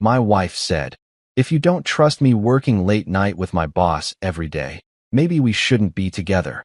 My wife said, "If you don't trust me working late night with my boss every day, maybe we shouldn't be together."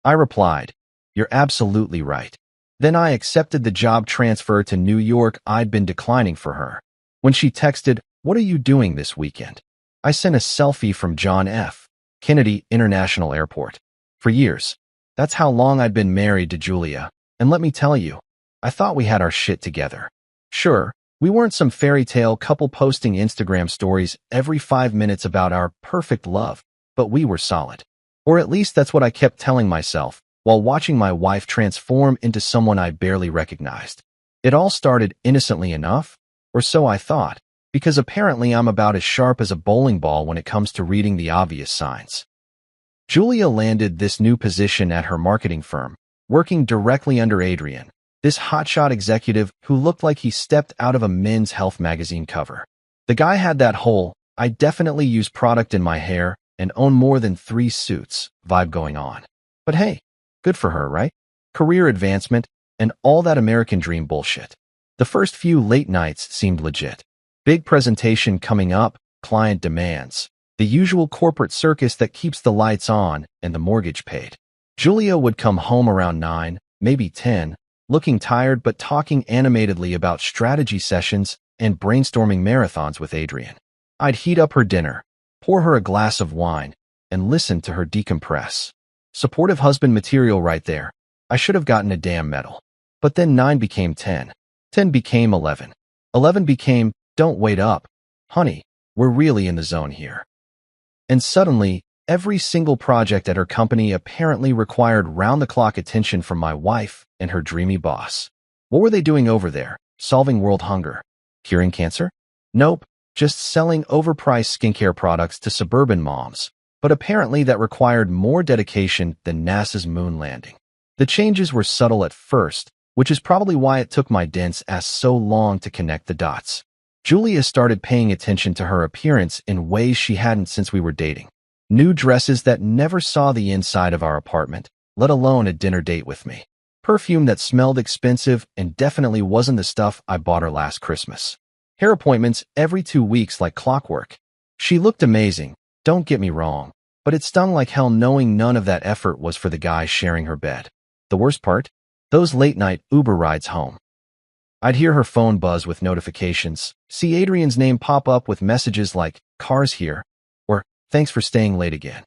I replied, "You're absolutely right." Then I accepted the job transfer to New York I'd been declining for her. When she texted, "What are you doing this weekend?" I sent a selfie from John F. Kennedy International Airport. For years, that's how long I'd been married to Julia, and let me tell you, I thought we had our shit together. Sure, we weren't some fairy tale couple posting Instagram stories every 5 minutes about our perfect love, but we were solid. Or at least that's what I kept telling myself, while watching my wife transform into someone I barely recognized. It all started innocently enough, or so I thought, because apparently I'm about as sharp as a bowling ball when it comes to reading the obvious signs. Julia landed this new position at her marketing firm, working directly under Adrian, this hotshot executive who looked like he stepped out of a Men's Health magazine cover. The guy had that whole, "I definitely use product in my hair and own more than 3 suits" vibe going on. But hey, good for her, right? Career advancement and all that American dream bullshit. The first few late nights seemed legit. Big presentation coming up, client demands. The usual corporate circus that keeps the lights on and the mortgage paid. Julia would come home around 9, maybe 10, looking tired but talking animatedly about strategy sessions and brainstorming marathons with Adrian. I'd heat up her dinner, pour her a glass of wine, and listen to her decompress. Supportive husband material right there. I should have gotten a damn medal. But then 9 became 10. 10 became 11. 11 became, "Don't wait up, honey, we're really in the zone here." And suddenly, every single project at her company apparently required round-the-clock attention from my wife and her dreamy boss. What were they doing over there? Solving world hunger? Curing cancer? Nope, just selling overpriced skincare products to suburban moms. But apparently that required more dedication than NASA's moon landing. The changes were subtle at first, which is probably why it took my dense ass so long to connect the dots. Julia started paying attention to her appearance in ways she hadn't since we were dating. New dresses that never saw the inside of our apartment, let alone a dinner date with me. Perfume that smelled expensive and definitely wasn't the stuff I bought her last Christmas. Hair appointments every 2 weeks like clockwork. She looked amazing, don't get me wrong, but it stung like hell knowing none of that effort was for the guy sharing her bed. The worst part? Those late-night Uber rides home. I'd hear her phone buzz with notifications, see Adrian's name pop up with messages like, "Car's here," or "Thanks for staying late again."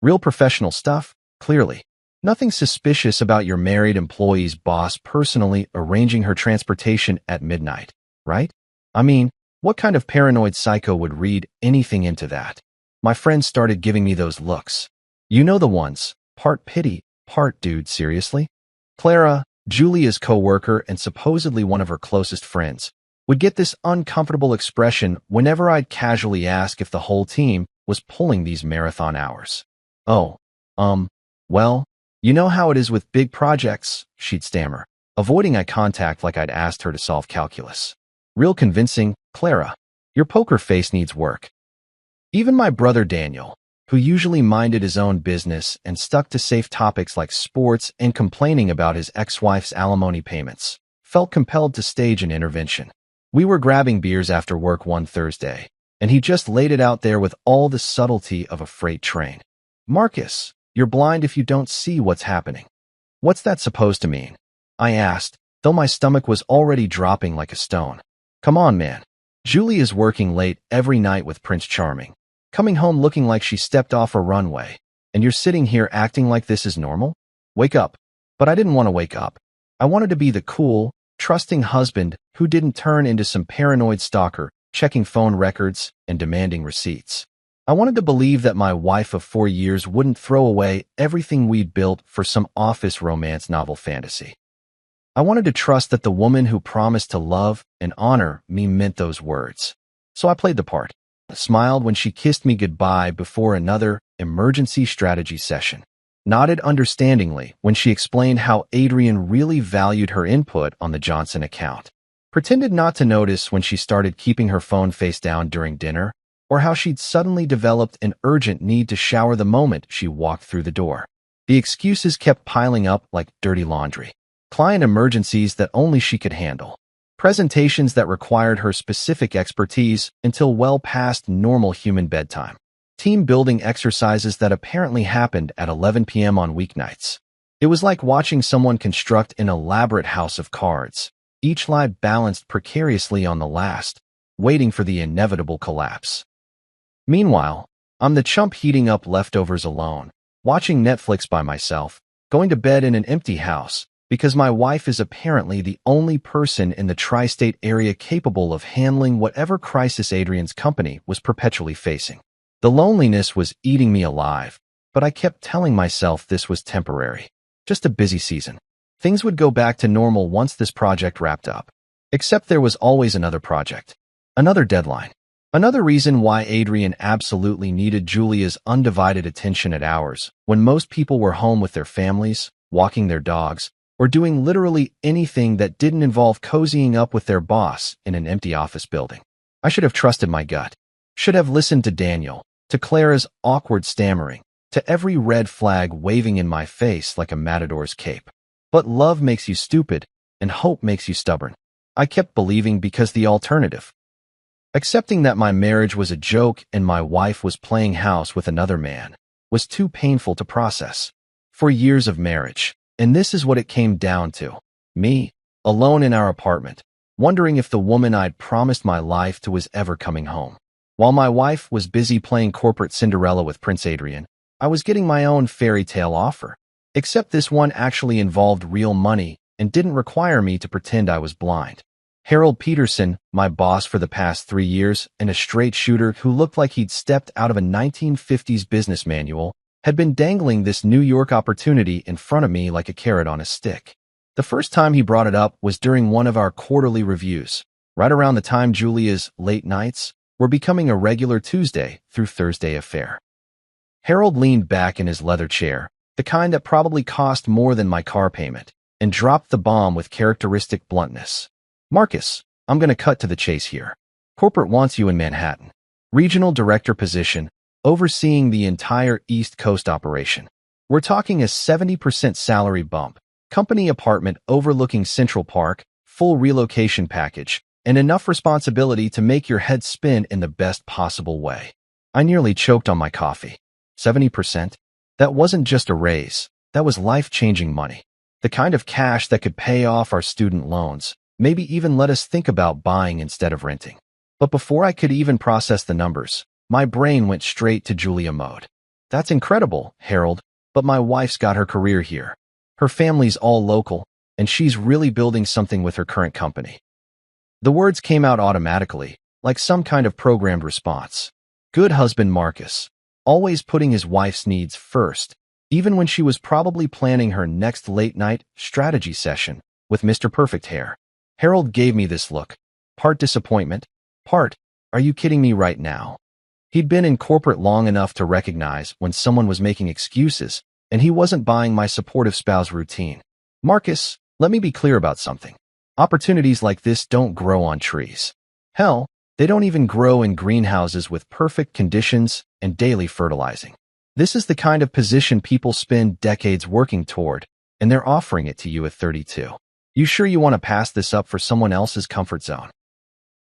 Real professional stuff, clearly. Nothing suspicious about your married employee's boss personally arranging her transportation at midnight, right? I mean, what kind of paranoid psycho would read anything into that? My friends started giving me those looks. You know the ones, part pity, part dude, seriously? Clara, Julia's co-worker and supposedly one of her closest friends, would get this uncomfortable expression whenever I'd casually ask if the whole team was pulling these marathon hours. "Oh, well, you know how it is with big projects," she'd stammer, avoiding eye contact like I'd asked her to solve calculus. Real convincing, "Clara, your poker face needs work." Even my brother Daniel, who usually minded his own business and stuck to safe topics like sports and complaining about his ex-wife's alimony payments, felt compelled to stage an intervention. We were grabbing beers after work one Thursday, and he just laid it out there with all the subtlety of a freight train. "Marcus, you're blind if you don't see what's happening." "What's that supposed to mean?" I asked, though my stomach was already dropping like a stone. "Come on, man. Julie is working late every night with Prince Charming, coming home looking like she stepped off a runway, and you're sitting here acting like this is normal? Wake up." But I didn't want to wake up. I wanted to be the cool, trusting husband who didn't turn into some paranoid stalker, checking phone records and demanding receipts. I wanted to believe that my wife of 4 years wouldn't throw away everything we'd built for some office romance novel fantasy. I wanted to trust that the woman who promised to love and honor me meant those words. So I played the part. Smiled when she kissed me goodbye before another emergency strategy session. Nodded understandingly when she explained how Adrian really valued her input on the Johnson account. Pretended not to notice when she started keeping her phone face down during dinner, or how she'd suddenly developed an urgent need to shower the moment she walked through the door. The excuses kept piling up like dirty laundry. Client emergencies that only she could handle. presentations that required her specific expertise until well past normal human bedtime, team building exercises that apparently happened at 11 p.m. on weeknights. It was like watching someone construct an elaborate house of cards, each lie balanced precariously on the last, waiting for the inevitable collapse. Meanwhile, I'm the chump heating up leftovers alone, watching Netflix by myself, going to bed in an empty house, because my wife is apparently the only person in the tri-state area capable of handling whatever crisis Adrian's company was perpetually facing. The loneliness was eating me alive, but I kept telling myself this was temporary, just a busy season. Things would go back to normal once this project wrapped up. Except there was always another project, another deadline. Another reason why Adrian absolutely needed Julia's undivided attention at hours when most people were home with their families, walking their dogs, or doing literally anything that didn't involve cozying up with their boss in an empty office building. I should have trusted my gut, should have listened to Daniel, to Clara's awkward stammering, to every red flag waving in my face like a matador's cape. But love makes you stupid, and hope makes you stubborn. I kept believing because the alternative, accepting that my marriage was a joke and my wife was playing house with another man, was too painful to process. For years of marriage, and this is what it came down to. Me, alone in our apartment, wondering if the woman I'd promised my life to was ever coming home. While my wife was busy playing corporate Cinderella with Prince Adrian, I was getting my own fairy tale offer. Except this one actually involved real money and didn't require me to pretend I was blind. Harold Peterson, my boss for the past 3 years and a straight shooter who looked like he'd stepped out of a 1950s business manual, had been dangling this New York opportunity in front of me like a carrot on a stick. The first time he brought it up was during one of our quarterly reviews, right around the time Julia's late nights were becoming a regular Tuesday through Thursday affair. Harold leaned back in his leather chair, the kind that probably cost more than my car payment, and dropped the bomb with characteristic bluntness. Marcus, I'm going to cut to the chase here. Corporate wants you in Manhattan. Regional director position, overseeing the entire East Coast operation. We're talking a 70% salary bump, company apartment overlooking Central Park, full relocation package, and enough responsibility to make your head spin in the best possible way. I nearly choked on my coffee. 70%? That wasn't just a raise. That was life-changing money. The kind of cash that could pay off our student loans, maybe even let us think about buying instead of renting. But before I could even process the numbers, my brain went straight to Julia mode. That's incredible, Harold, but my wife's got her career here. Her family's all local, and she's really building something with her current company. The words came out automatically, like some kind of programmed response. Good husband Marcus, always putting his wife's needs first, even when she was probably planning her next late-night strategy session with Mr. Perfect Hair. Harold gave me this look, part disappointment, part, are you kidding me right now? He'd been in corporate long enough to recognize when someone was making excuses, and he wasn't buying my supportive spouse routine. Marcus, let me be clear about something. Opportunities like this don't grow on trees. Hell, they don't even grow in greenhouses with perfect conditions and daily fertilizing. This is the kind of position people spend decades working toward, and they're offering it to you at 32. You sure you want to pass this up for someone else's comfort zone?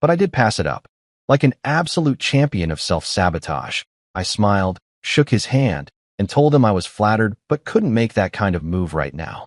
But I did pass it up. Like an absolute champion of self-sabotage, I smiled, shook his hand, and told him I was flattered but couldn't make that kind of move right now.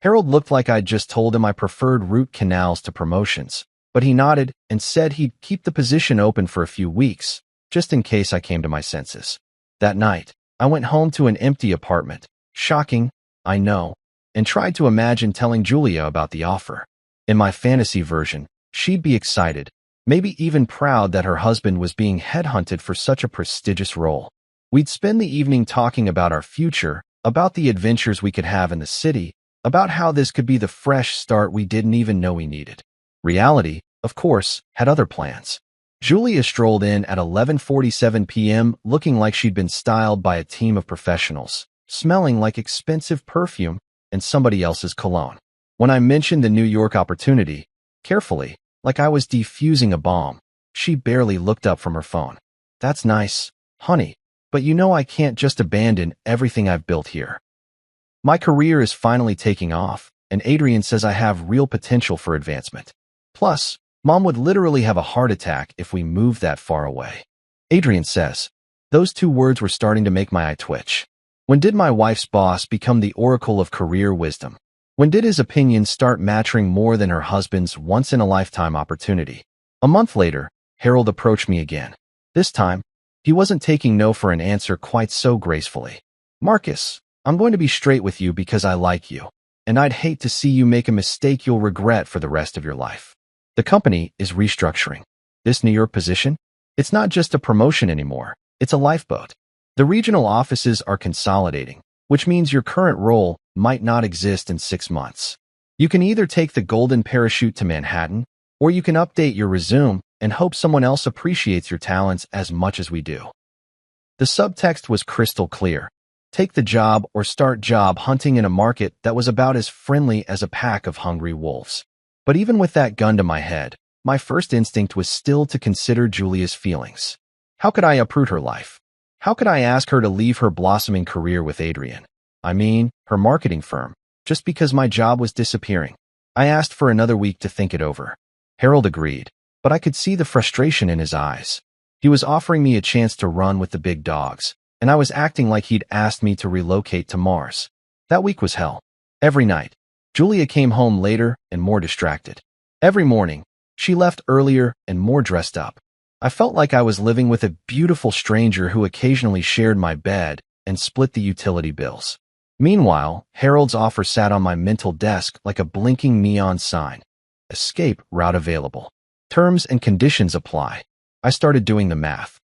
Harold looked like I'd just told him I preferred root canals to promotions, but he nodded and said he'd keep the position open for a few weeks, just in case I came to my senses. That night, I went home to an empty apartment. Shocking, I know, and tried to imagine telling Julia about the offer. In my fantasy version, she'd be excited, maybe even proud that her husband was being headhunted for such a prestigious role. We'd spend the evening talking about our future, about the adventures we could have in the city, about how this could be the fresh start we didn't even know we needed. Reality, of course, had other plans. Julia strolled in at 11:47 p.m. looking like she'd been styled by a team of professionals, smelling like expensive perfume and somebody else's cologne. When I mentioned the New York opportunity, carefully, like I was defusing a bomb, she barely looked up from her phone. That's nice, honey, but you know I can't just abandon everything I've built here. My career is finally taking off, and Adrian says I have real potential for advancement. Plus, Mom would literally have a heart attack if we moved that far away. Adrian says. Those two words were starting to make my eye twitch. When did my wife's boss become the oracle of career wisdom? When did his opinions start mattering more than her husband's once-in-a-lifetime opportunity? A month later, Harold approached me again. This time, he wasn't taking no for an answer quite so gracefully. Marcus, I'm going to be straight with you because I like you, and I'd hate to see you make a mistake you'll regret for the rest of your life. The company is restructuring. This New York position? It's not just a promotion anymore, it's a lifeboat. The regional offices are consolidating, which means your current role might not exist in 6 months. You can either take the golden parachute to Manhattan, or you can update your resume and hope someone else appreciates your talents as much as we do. The subtext was crystal clear. Take the job or start job hunting in a market that was about as friendly as a pack of hungry wolves. But even with that gun to my head, my first instinct was still to consider Julia's feelings. How could I uproot her life? How could I ask her to leave her blossoming career with Adrian? I mean, her marketing firm, just because my job was disappearing. I asked for another week to think it over. Harold agreed, but I could see the frustration in his eyes. He was offering me a chance to run with the big dogs, and I was acting like he'd asked me to relocate to Mars. That week was hell. Every night, Julia came home later and more distracted. Every morning, she left earlier and more dressed up. I felt like I was living with a beautiful stranger who occasionally shared my bed and split the utility bills. Meanwhile, Harold's offer sat on my mental desk like a blinking neon sign. Escape route available. Terms and conditions apply. I started doing the math.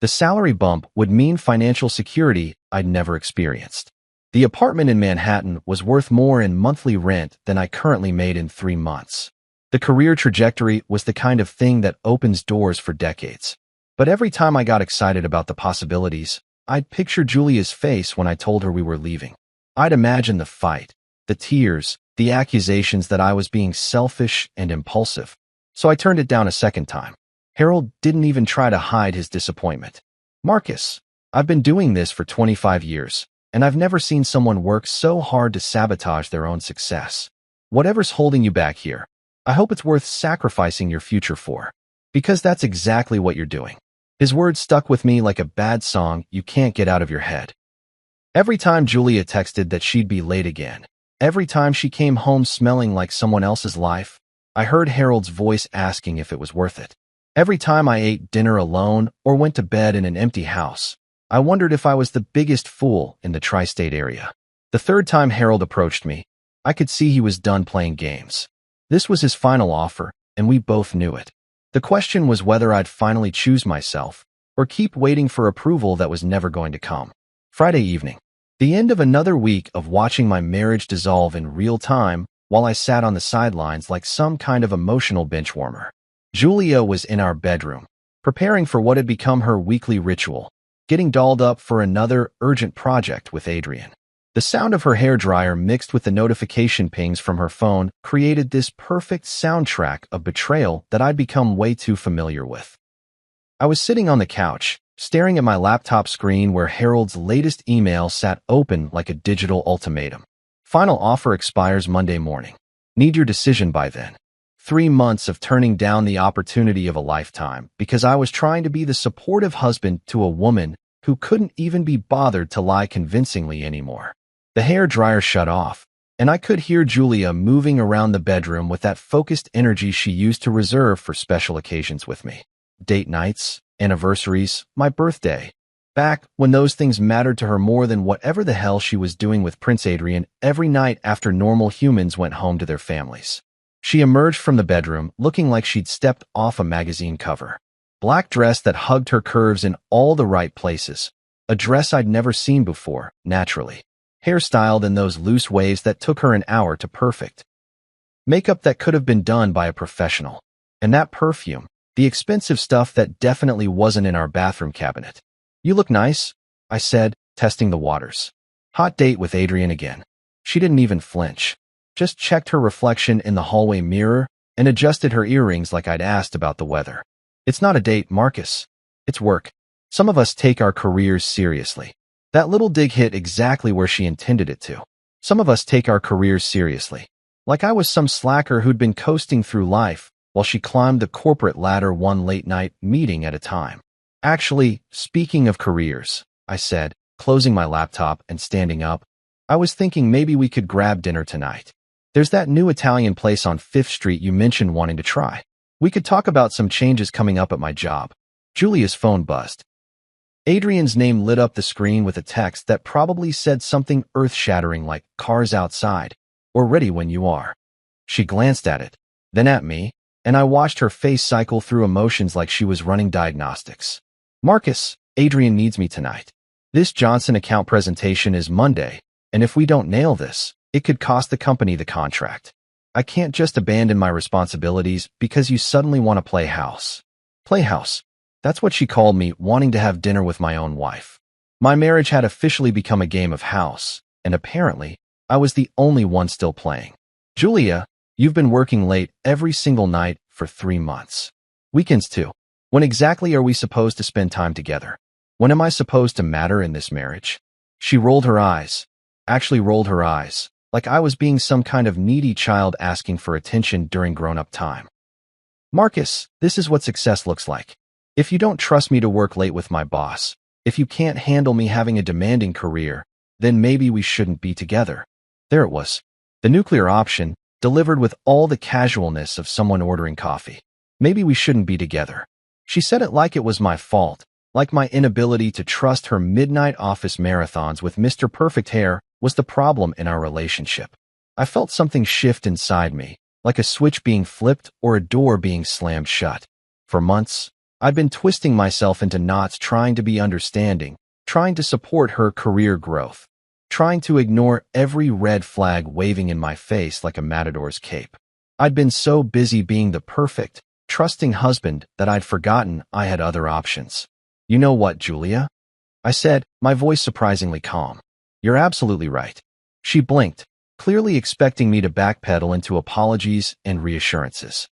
The salary bump would mean financial security I'd never experienced. The apartment in Manhattan was worth more in monthly rent than I currently made in 3 months. The career trajectory was the kind of thing that opens doors for decades. But every time I got excited about the possibilities, I'd picture Julia's face when I told her we were leaving. I'd imagine the fight, the tears, the accusations that I was being selfish and impulsive. So I turned it down a second time. Harold didn't even try to hide his disappointment. Marcus, I've been doing this for 25 years, and I've never seen someone work so hard to sabotage their own success. Whatever's holding you back here, I hope it's worth sacrificing your future for. Because that's exactly what you're doing. His words stuck with me like a bad song you can't get out of your head. Every time Julia texted that she'd be late again, every time she came home smelling like someone else's life, I heard Harold's voice asking if it was worth it. Every time I ate dinner alone or went to bed in an empty house, I wondered if I was the biggest fool in the tri-state area. The third time Harold approached me, I could see he was done playing games. This was his final offer, and we both knew it. The question was whether I'd finally choose myself or keep waiting for approval that was never going to come. Friday evening, the end of another week of watching my marriage dissolve in real time while I sat on the sidelines like some kind of emotional bench warmer. Julia was in our bedroom, preparing for what had become her weekly ritual, getting dolled up for another urgent project with Adrian. The sound of her hairdryer mixed with the notification pings from her phone created this perfect soundtrack of betrayal that I'd become way too familiar with. I was sitting on the couch, staring at my laptop screen where Harold's latest email sat open like a digital ultimatum. Final offer expires Monday morning. Need your decision by then. 3 months of turning down the opportunity of a lifetime because I was trying to be the supportive husband to a woman who couldn't even be bothered to lie convincingly anymore. The hairdryer shut off, and I could hear Julia moving around the bedroom with that focused energy she used to reserve for special occasions with me. Date nights, anniversaries, my birthday. Back when those things mattered to her more than whatever the hell she was doing with Prince Adrian every night after normal humans went home to their families. She emerged from the bedroom looking like she'd stepped off a magazine cover. Black dress that hugged her curves in all the right places. A dress I'd never seen before, naturally. Hairstyled in those loose waves that took her an hour to perfect. Makeup that could have been done by a professional. And that perfume, the expensive stuff that definitely wasn't in our bathroom cabinet. You look nice, I said, testing the waters. Hot date with Adrian again. She didn't even flinch. Just checked her reflection in the hallway mirror and adjusted her earrings like I'd asked about the weather. It's not a date, Marcus. It's work. Some of us take our careers seriously. That little dig hit exactly where she intended it to. Some of us take our careers seriously. like I was some slacker who'd been coasting through life while she climbed the corporate ladder one late-night meeting at a time. Actually, speaking of careers, I said, closing my laptop and standing up, I was thinking maybe we could grab dinner tonight. There's that new Italian place on 5th Street you mentioned wanting to try. We could talk about some changes coming up at my job. Julia's phone buzzed. Adrian's name lit up the screen with a text that probably said something earth-shattering like "Cars outside" or "Ready when you are." She glanced at it, then at me, and I watched her face cycle through emotions like she was running diagnostics. "Marcus, Adrian needs me tonight. This Johnson account presentation is Monday, and if we don't nail this, it could cost the company the contract. I can't just abandon my responsibilities because you suddenly want to play house." Play house. That's what she called me, wanting to have dinner with my own wife. My marriage had officially become a game of house, and apparently, I was the only one still playing. "Julia, you've been working late every single night for 3 months. Weekends too. When exactly are we supposed to spend time together? When am I supposed to matter in this marriage?" She rolled her eyes, like I was being some kind of needy child asking for attention during grown-up time. "Marcus, this is what success looks like. If you don't trust me to work late with my boss, if you can't handle me having a demanding career, then maybe we shouldn't be together." There it was. The nuclear option, delivered with all the casualness of someone ordering coffee. Maybe we shouldn't be together. She said it like it was my fault, like my inability to trust her midnight office marathons with Mr. Perfect Hair was the problem in our relationship. I felt something shift inside me, like a switch being flipped or a door being slammed shut. For months, I'd been twisting myself into knots trying to be understanding, trying to support her career growth, trying to ignore every red flag waving in my face like a matador's cape. I'd been so busy being the perfect, trusting husband that I'd forgotten I had other options. "You know what, Julia?" I said, my voice surprisingly calm. "You're absolutely right." She blinked, clearly expecting me to backpedal into apologies and reassurances.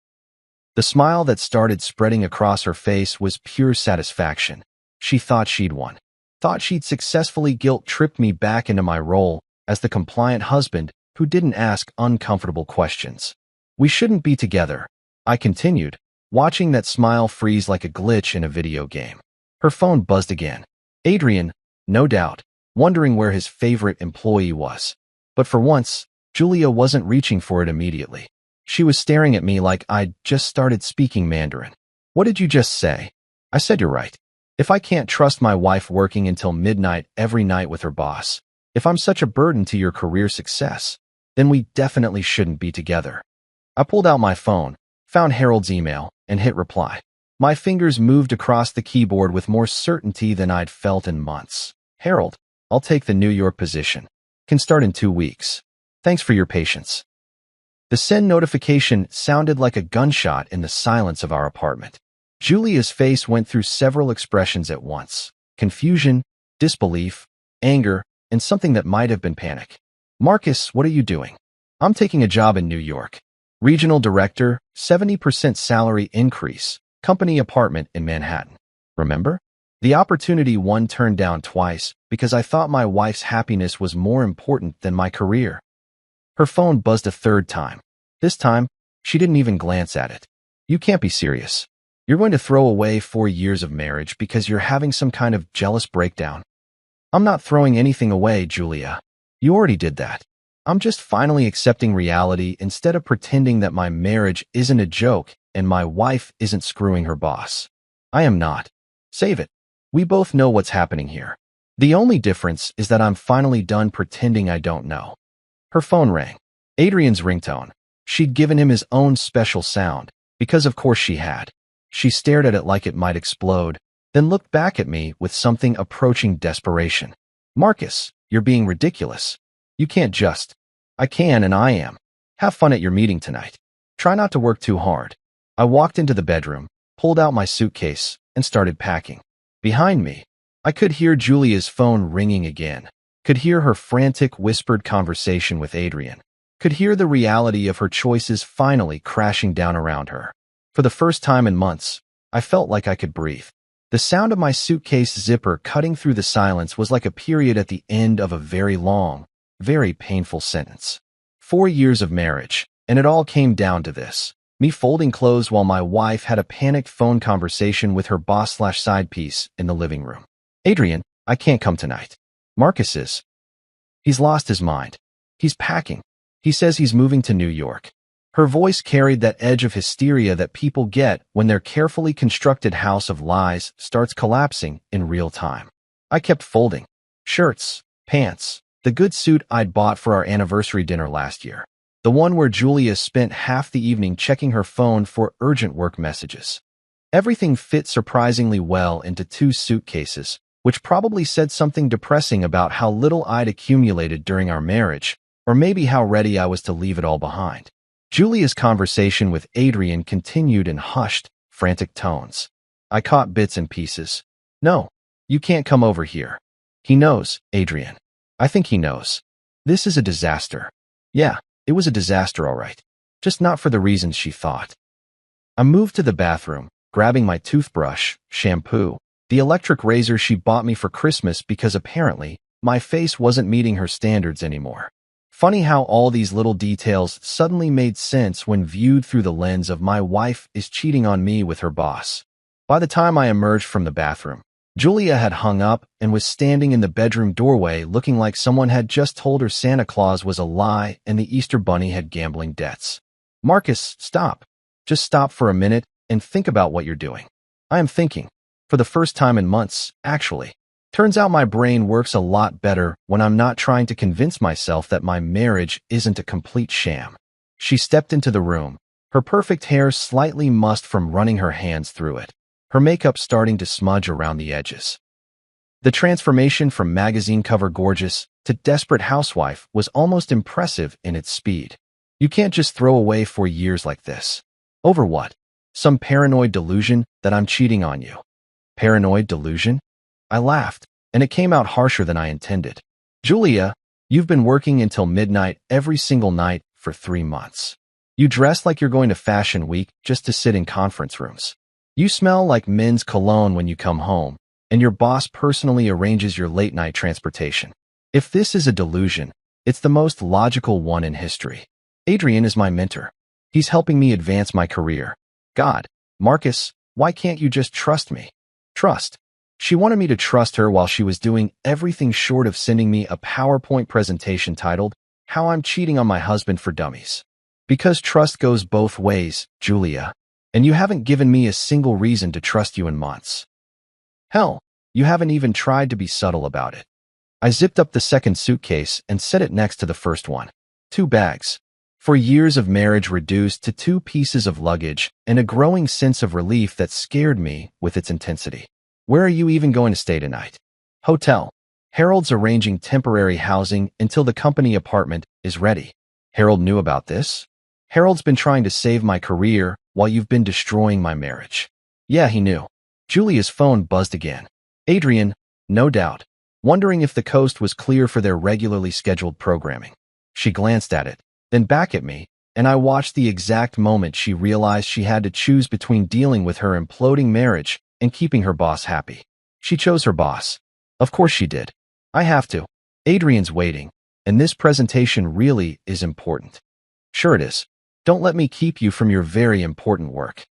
The smile that started spreading across her face was pure satisfaction. She thought she'd won. Thought she'd successfully guilt-tripped me back into my role as the compliant husband who didn't ask uncomfortable questions. "We shouldn't be together," I continued, watching that smile freeze like a glitch in a video game. Her phone buzzed again. Adrian, no doubt, wondering where his favorite employee was. But for once, Julia wasn't reaching for it immediately. She was staring at me like I'd just started speaking Mandarin. "What did you just say?" I said, "You're right. If I can't trust my wife working until midnight every night with her boss, if I'm such a burden to your career success, then we definitely shouldn't be together." I pulled out my phone, found Harold's email, and hit reply. My fingers moved across the keyboard with more certainty than I'd felt in months. "Harold, I'll take the New York position. Can start in 2 weeks. Thanks for your patience." The send notification sounded like a gunshot in the silence of our apartment. Julia's face went through several expressions at once: confusion, disbelief, anger, and something that might have been panic. "Marcus, what are you doing?" "I'm taking a job in New York. Regional director, 70% salary increase, company apartment in Manhattan. Remember? The opportunity one turned down twice because I thought my wife's happiness was more important than my career." Her phone buzzed a third time. This time, she didn't even glance at it. "You can't be serious. You're going to throw away 4 years of marriage because you're having some kind of jealous breakdown?" "I'm not throwing anything away, Julia. You already did that. I'm just finally accepting reality instead of pretending that my marriage isn't a joke and my wife isn't screwing her boss. I am not. Save it. We both know what's happening here. The only difference is that I'm finally done pretending I don't know." Her phone rang. Adrian's ringtone. She'd given him his own special sound, because of course she had. She stared at it like it might explode, then looked back at me with something approaching desperation. "Marcus, you're being ridiculous. You can't just." "I can and I am. Have fun at your meeting tonight. Try not to work too hard." I walked into the bedroom, pulled out my suitcase, and started packing. Behind me, I could hear Julia's phone ringing again, could hear her frantic whispered conversation with Adrian, could hear the reality of her choices finally crashing down around her. For the first time in months, I felt like I could breathe. The sound of my suitcase zipper cutting through the silence was like a period at the end of a very long, very painful sentence. 4 years of marriage, and it all came down to this. Me folding clothes while my wife had a panicked phone conversation with her boss/side piece in the living room. Adrian, I can't come tonight. Marcus is. He's lost his mind. He's packing. He says he's moving to New York. Her voice carried that edge of hysteria that people get when their carefully constructed house of lies starts collapsing in real time. I kept folding. Shirts, pants, the good suit I'd bought for our anniversary dinner last year. The one where Julia spent half the evening checking her phone for urgent work messages. Everything fit surprisingly well into 2 suitcases, which probably said something depressing about how little I'd accumulated during our marriage, or maybe how ready I was to leave it all behind. Julia's conversation with Adrian continued in hushed, frantic tones. I caught bits and pieces. No, you can't come over here. He knows, Adrian. I think he knows. This is a disaster. Yeah, it was a disaster, all right. Just not for the reasons she thought. I moved to the bathroom, grabbing my toothbrush, shampoo, the electric razor she bought me for Christmas because apparently my face wasn't meeting her standards anymore. Funny how all these little details suddenly made sense when viewed through the lens of my wife is cheating on me with her boss. By the time I emerged from the bathroom, Julia had hung up and was standing in the bedroom doorway looking like someone had just told her Santa Claus was a lie and the Easter Bunny had gambling debts. Marcus, stop. Just stop for a minute and think about what you're doing. I am thinking. For the first time in months, actually. Turns out my brain works a lot better when I'm not trying to convince myself that my marriage isn't a complete sham. She stepped into the room, her perfect hair slightly mussed from running her hands through it, her makeup starting to smudge around the edges. The transformation from magazine cover gorgeous to desperate housewife was almost impressive in its speed. You can't just throw away 4 years like this. Over what? Some paranoid delusion that I'm cheating on you. Paranoid delusion? I laughed, and it came out harsher than I intended. Julia, you've been working until midnight every single night for 3 months. You dress like you're going to Fashion Week just to sit in conference rooms. You smell like men's cologne when you come home, and your boss personally arranges your late-night transportation. If this is a delusion, it's the most logical one in history. Adrian is my mentor. He's helping me advance my career. God, Marcus, why can't you just trust me? Trust. She wanted me to trust her while she was doing everything short of sending me a PowerPoint presentation titled, How I'm Cheating on My Husband for Dummies. Because trust goes both ways, Julia, and you haven't given me a single reason to trust you in months. Hell, you haven't even tried to be subtle about it. I zipped up the second suitcase and set it next to the first one. 2 bags. 4 years of marriage reduced to 2 pieces of luggage and a growing sense of relief that scared me with its intensity. Where are you even going to stay tonight? Hotel. Harold's arranging temporary housing until the company apartment is ready. Harold knew about this? Harold's been trying to save my career while you've been destroying my marriage. Yeah, he knew. Julia's phone buzzed again. Adrian, no doubt, wondering if the coast was clear for their regularly scheduled programming. She glanced at it, then back at me, and I watched the exact moment she realized she had to choose between dealing with her imploding marriage and keeping her boss happy. She chose her boss. Of course she did. I have to. Adrian's waiting, and this presentation really is important. Sure it is. Don't let me keep you from your very important work.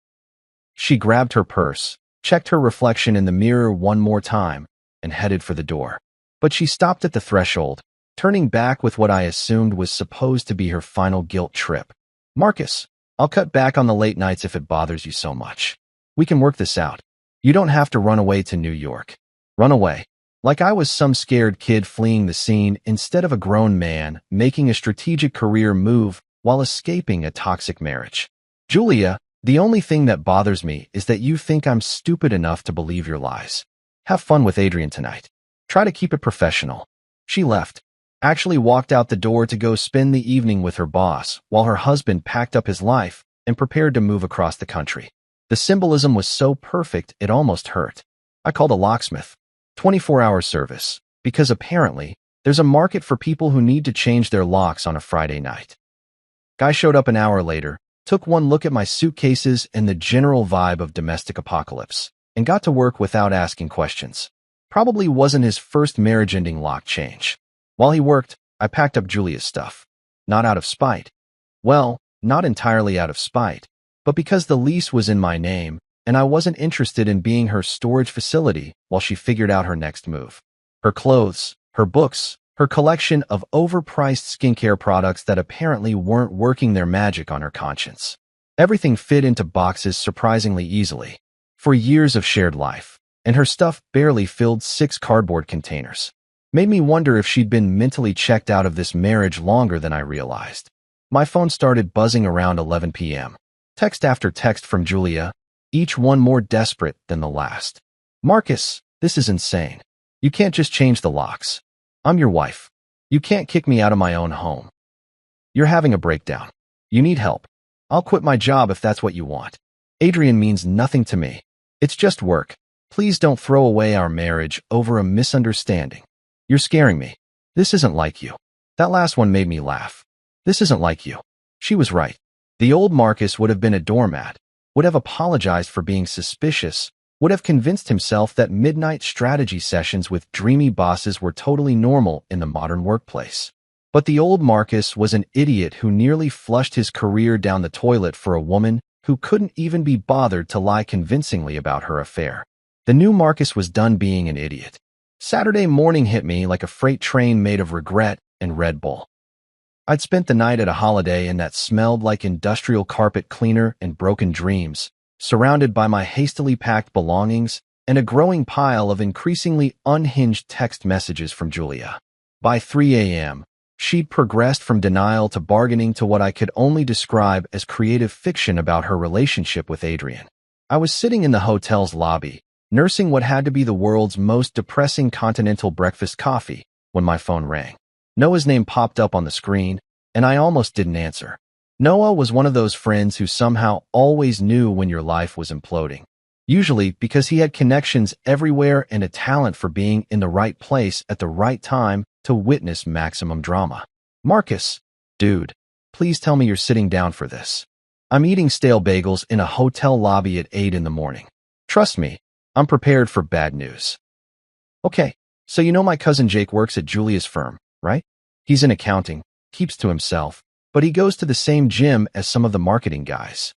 She grabbed her purse, checked her reflection in the mirror one more time, and headed for the door. But she stopped at the threshold, turning back with what I assumed was supposed to be her final guilt trip. Marcus, I'll cut back on the late nights if it bothers you so much. We can work this out. You don't have to run away to New York. Run away. Like I was some scared kid fleeing the scene instead of a grown man making a strategic career move while escaping a toxic marriage. Julia, the only thing that bothers me is that you think I'm stupid enough to believe your lies. Have fun with Adrian tonight. Try to keep it professional. She left, actually walked out the door to go spend the evening with her boss while her husband packed up his life and prepared to move across the country. The symbolism was so perfect it almost hurt. I called a locksmith. 24-hour service, because apparently there's a market for people who need to change their locks on a Friday night. Guy showed up an hour later, took one look at my suitcases and the general vibe of domestic apocalypse, and got to work without asking questions. Probably wasn't his first marriage-ending lock change. While he worked, I packed up Julia's stuff. not out of spite. Well, not entirely out of spite, but because the lease was in my name, and I wasn't interested in being her storage facility while she figured out her next move. Her clothes, her books, her collection of overpriced skincare products that apparently weren't working their magic on her conscience. Everything fit into boxes surprisingly easily. For years of shared life, and her stuff barely filled 6 cardboard containers. Made me wonder if she'd been mentally checked out of this marriage longer than I realized. My phone started buzzing around 11 p.m. Text after text from Julia, each one more desperate than the last. Marcus, this is insane. You can't just change the locks. I'm your wife. You can't kick me out of my own home. You're having a breakdown. You need help. I'll quit my job if that's what you want. Adrian means nothing to me. It's just work. Please don't throw away our marriage over a misunderstanding. You're scaring me. This isn't like you. That last one made me laugh. This isn't like you. She was right. The old Marcus would have been a doormat, would have apologized for being suspicious, would have convinced himself that midnight strategy sessions with dreamy bosses were totally normal in the modern workplace. But the old Marcus was an idiot who nearly flushed his career down the toilet for a woman who couldn't even be bothered to lie convincingly about her affair. The new Marcus was done being an idiot. Saturday morning hit me like a freight train made of regret and Red Bull. I'd spent the night at a Holiday Inn that smelled like industrial carpet cleaner and broken dreams, surrounded by my hastily packed belongings and a growing pile of increasingly unhinged text messages from Julia. By 3 a.m., she'd progressed from denial to bargaining to what I could only describe as creative fiction about her relationship with Adrian. I was sitting in the hotel's lobby, nursing what had to be the world's most depressing continental breakfast coffee, when my phone rang. Noah's name popped up on the screen, and I almost didn't answer. Noah was one of those friends who somehow always knew when your life was imploding. Usually because he had connections everywhere and a talent for being in the right place at the right time to witness maximum drama. Marcus, dude, please tell me you're sitting down for this. I'm eating stale bagels in a hotel lobby at 8 in the morning. Trust me, I'm prepared for bad news. Okay, so you know my cousin Jake works at Julia's firm, right? He's in accounting, keeps to himself, but he goes to the same gym as some of the marketing guys.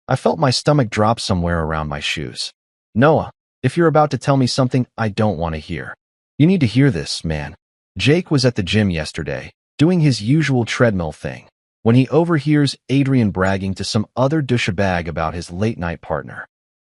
I felt my stomach drop somewhere around my shoes. Noah, if you're about to tell me something I don't want to hear, you need to hear this, man. Jake was at the gym yesterday, doing his usual treadmill thing, when he overhears Adrian bragging to some other douchebag about his late-night partner.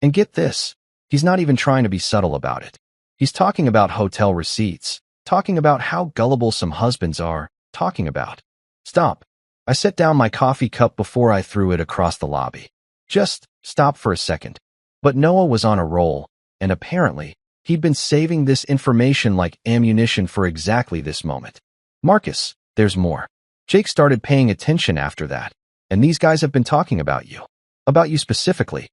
And get this, he's not even trying to be subtle about it. He's talking about hotel receipts, talking about how gullible some husbands are, talking about. Stop. I set down my coffee cup before I threw it across the lobby. Just stop for a second. But Noah was on a roll, and apparently, he'd been saving this information like ammunition for exactly this moment. Marcus, there's more. Jake started paying attention after that, and these guys have been talking about you. About you specifically.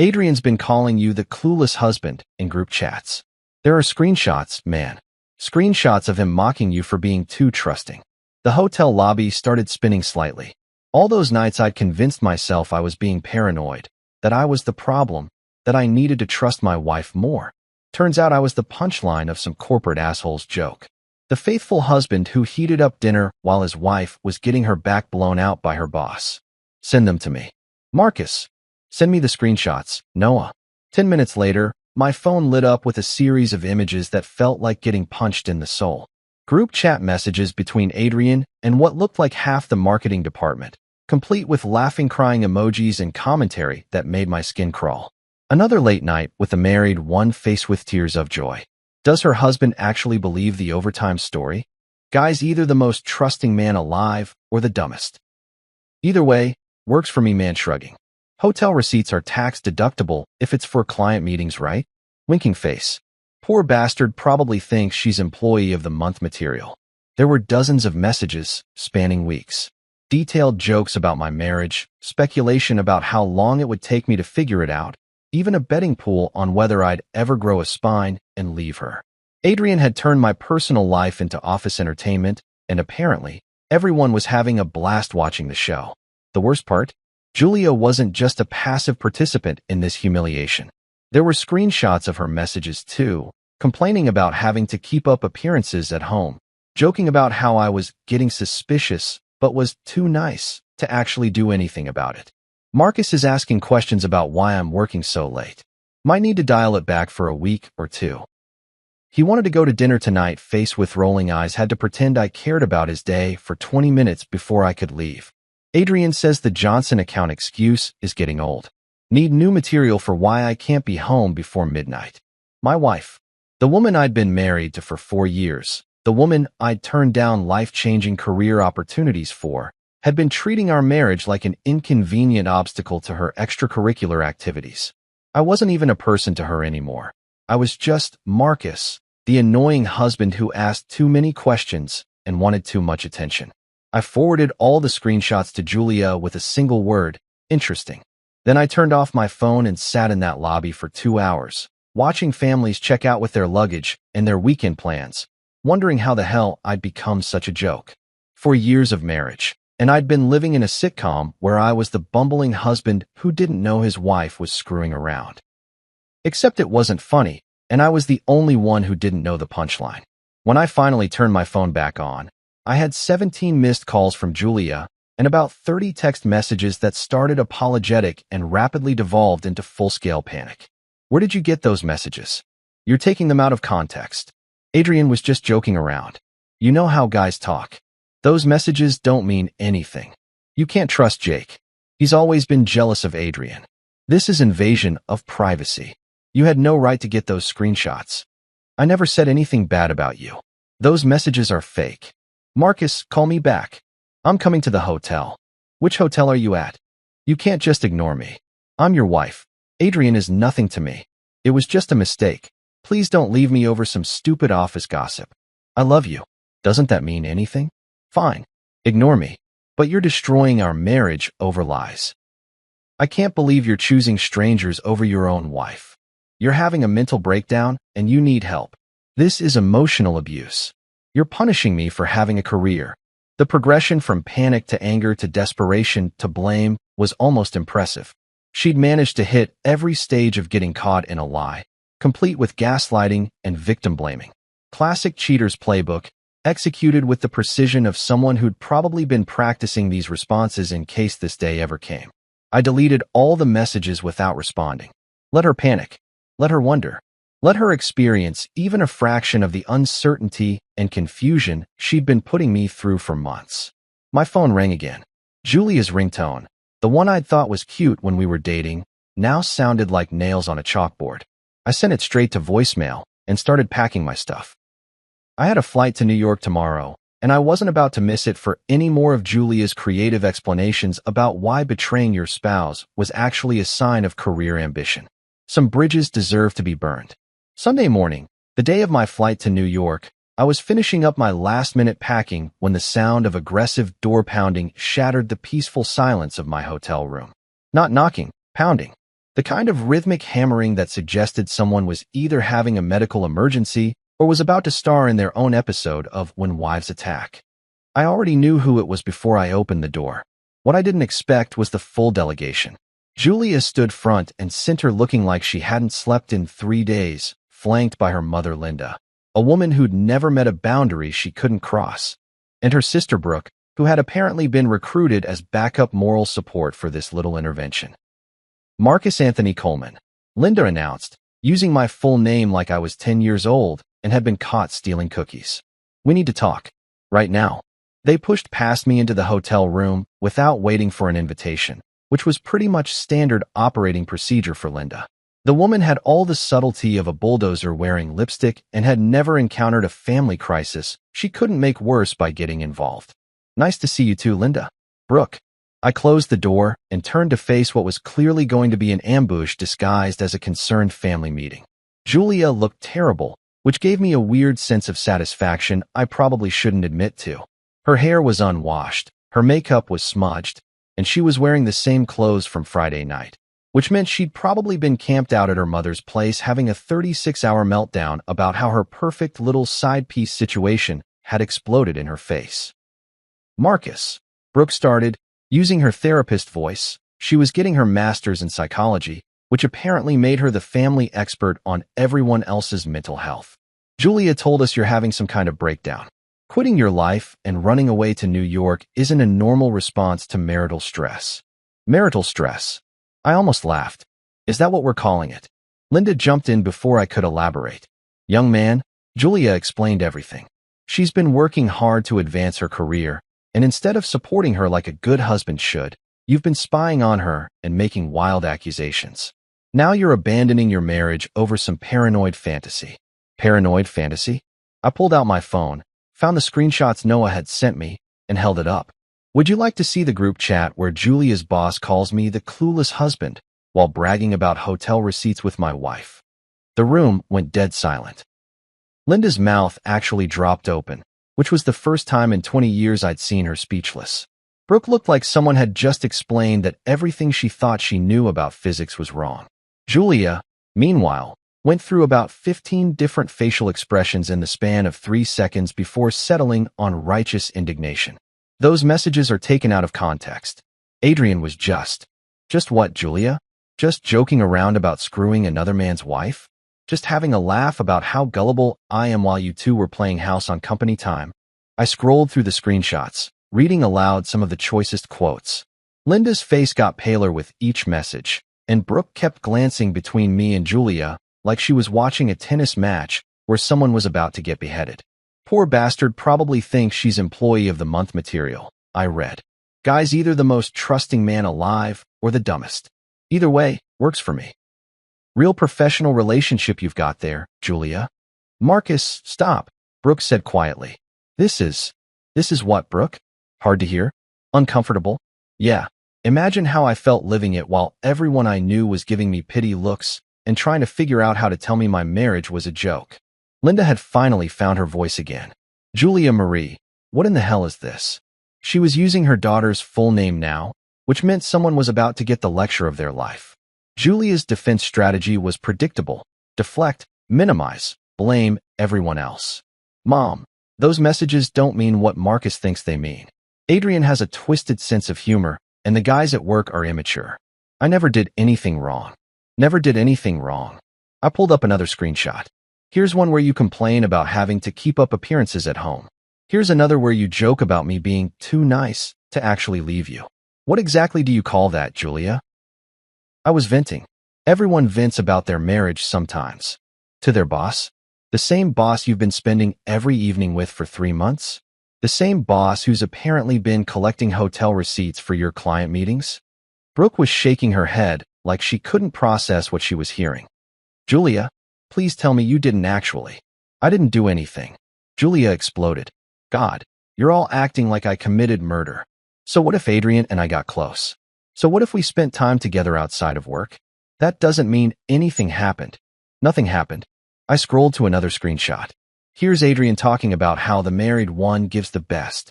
Adrian's been calling you the clueless husband in group chats. There are screenshots, man. Screenshots of him mocking you for being too trusting. The hotel lobby started spinning slightly. All those nights I'd convinced myself I was being paranoid, that I was the problem, that I needed to trust my wife more. Turns out I was the punchline of some corporate asshole's joke. The faithful husband who heated up dinner while his wife was getting her back blown out by her boss. Send them to me. Marcus, send me the screenshots, Noah. 10 minutes later, my phone lit up with a series of images that felt like getting punched in the soul. Group chat messages between Adrian and what looked like half the marketing department, complete with laughing crying emojis and commentary that made my skin crawl. Another late night with the married one faced with tears of joy. Does her husband actually believe the overtime story? Guy's either the most trusting man alive or the dumbest. Either way, works for me, man shrugging. Hotel receipts are tax deductible if it's for client meetings, right? Winking face. Poor bastard probably thinks she's employee of the month material. There were dozens of messages spanning weeks. Detailed jokes about my marriage, speculation about how long it would take me to figure it out, even a betting pool on whether I'd ever grow a spine and leave her. Adrian had turned my personal life into office entertainment, and apparently, everyone was having a blast watching the show. The worst part? Julia wasn't just a passive participant in this humiliation. There were screenshots of her messages too, complaining about having to keep up appearances at home, joking about how I was getting suspicious, but was too nice to actually do anything about it. Marcus is asking questions about why I'm working so late. Might need to dial it back for a week or two. He wanted to go to dinner tonight, face with rolling eyes, had to pretend I cared about his day for 20 minutes before I could leave. Adrian says the Johnson account excuse is getting old. Need new material for why I can't be home before midnight. My wife, the woman I'd been married to for 4 years, the woman I'd turned down life-changing career opportunities for, had been treating our marriage like an inconvenient obstacle to her extracurricular activities. I wasn't even a person to her anymore. I was just Marcus, the annoying husband who asked too many questions and wanted too much attention. I forwarded all the screenshots to Julia with a single word, interesting. Then I turned off my phone and sat in that lobby for 2 hours, watching families check out with their luggage and their weekend plans, wondering how the hell I'd become such a joke. 4 years of marriage, and I'd been living in a sitcom where I was the bumbling husband who didn't know his wife was screwing around. Except it wasn't funny, and I was the only one who didn't know the punchline. When I finally turned my phone back on, I had 17 missed calls from Julia and about 30 text messages that started apologetic and rapidly devolved into full-scale panic. Where did you get those messages? You're taking them out of context. Adrian was just joking around. You know how guys talk. Those messages don't mean anything. You can't trust Jake. He's always been jealous of Adrian. This is invasion of privacy. You had no right to get those screenshots. I never said anything bad about you. Those messages are fake. Marcus, call me back. I'm coming to the hotel. Which hotel are you at? You can't just ignore me. I'm your wife. Adrian is nothing to me. It was just a mistake. Please don't leave me over some stupid office gossip. I love you. Doesn't that mean anything? Fine. Ignore me. But you're destroying our marriage over lies. I can't believe you're choosing strangers over your own wife. You're having a mental breakdown and you need help. This is emotional abuse. You're punishing me for having a career. The progression from panic to anger to desperation to blame was almost impressive. She'd managed to hit every stage of getting caught in a lie, complete with gaslighting and victim blaming. Classic cheater's playbook, executed with the precision of someone who'd probably been practicing these responses in case this day ever came. I deleted all the messages without responding. Let her panic. Let her wonder. Let her experience even a fraction of the uncertainty and confusion she'd been putting me through for months. My phone rang again. Julia's ringtone, the one I'd thought was cute when we were dating, now sounded like nails on a chalkboard. I sent it straight to voicemail and started packing my stuff. I had a flight to New York tomorrow, and I wasn't about to miss it for any more of Julia's creative explanations about why betraying your spouse was actually a sign of career ambition. Some bridges deserve to be burned. Sunday morning, the day of my flight to New York, I was finishing up my last-minute packing when the sound of aggressive door pounding shattered the peaceful silence of my hotel room. Not knocking, pounding. The kind of rhythmic hammering that suggested someone was either having a medical emergency or was about to star in their own episode of When Wives Attack. I already knew who it was before I opened the door. What I didn't expect was the full delegation. Julia stood front and center looking like she hadn't slept in 3 days, flanked by her mother Linda, a woman who'd never met a boundary she couldn't cross, and her sister Brooke, who had apparently been recruited as backup moral support for this little intervention. Marcus Anthony Coleman, Linda announced, using my full name like I was 10 years old and had been caught stealing cookies. We need to talk. Right now. They pushed past me into the hotel room without waiting for an invitation, which was pretty much standard operating procedure for Linda. The woman had all the subtlety of a bulldozer wearing lipstick and had never encountered a family crisis she couldn't make worse by getting involved. Nice to see you too, Linda. Brooke. I closed the door and turned to face what was clearly going to be an ambush disguised as a concerned family meeting. Julia looked terrible, which gave me a weird sense of satisfaction I probably shouldn't admit to. Her hair was unwashed, her makeup was smudged, and she was wearing the same clothes from Friday night, which meant she'd probably been camped out at her mother's place having a 36-hour meltdown about how her perfect little side piece situation had exploded in her face. Marcus, Brooke started, using her therapist voice. She was getting her master's in psychology, which apparently made her the family expert on everyone else's mental health. Julia told us you're having some kind of breakdown. Quitting your life and running away to New York isn't a normal response to marital stress. Marital stress. I almost laughed. Is that what we're calling it? Linda jumped in before I could elaborate. Young man, Julia explained everything. She's been working hard to advance her career, and instead of supporting her like a good husband should, you've been spying on her and making wild accusations. Now you're abandoning your marriage over some paranoid fantasy. Paranoid fantasy? I pulled out my phone, found the screenshots Noah had sent me, and held it up. Would you like to see the group chat where Julia's boss calls me the clueless husband while bragging about hotel receipts with my wife? The room went dead silent. Linda's mouth actually dropped open, which was the first time in 20 years I'd seen her speechless. Brooke looked like someone had just explained that everything she thought she knew about physics was wrong. Julia, meanwhile, went through about 15 different facial expressions in the span of 3 seconds before settling on righteous indignation. Those messages are taken out of context. Adrian was just what, Julia? Just joking around about screwing another man's wife? Just having a laugh about how gullible I am while you two were playing house on company time? I scrolled through the screenshots, reading aloud some of the choicest quotes. Linda's face got paler with each message, and Brooke kept glancing between me and Julia like she was watching a tennis match where someone was about to get beheaded. Poor bastard probably thinks she's employee of the month material, I read. Guy's either the most trusting man alive or the dumbest. Either way, works for me. Real professional relationship you've got there, Julia. Marcus, stop, Brooke said quietly. This is what, Brooke? Hard to hear? Uncomfortable? Yeah. Imagine how I felt living it while everyone I knew was giving me pity looks and trying to figure out how to tell me my marriage was a joke. Linda had finally found her voice again. Julia Marie, what in the hell is this? She was using her daughter's full name now, which meant someone was about to get the lecture of their life. Julia's defense strategy was predictable: deflect, minimize, blame everyone else. Mom, those messages don't mean what Marcus thinks they mean. Adrian has a twisted sense of humor, and the guys at work are immature. I never did anything wrong. Never did anything wrong. I pulled up another screenshot. Here's one where you complain about having to keep up appearances at home. Here's another where you joke about me being too nice to actually leave you. What exactly do you call that, Julia? I was venting. Everyone vents about their marriage sometimes. To their boss? The same boss you've been spending every evening with for 3 months? The same boss who's apparently been collecting hotel receipts for your client meetings? Brooke was shaking her head like she couldn't process what she was hearing. Julia, please tell me you didn't actually. I didn't do anything. Julia exploded. God, you're all acting like I committed murder. So what if Adrian and I got close? So what if we spent time together outside of work? That doesn't mean anything happened. Nothing happened. I scrolled to another screenshot. Here's Adrian talking about how the married one gives the best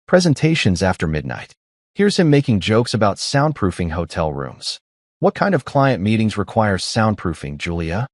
presentations after midnight. Here's him making jokes about soundproofing hotel rooms. What kind of client meetings require soundproofing, Julia?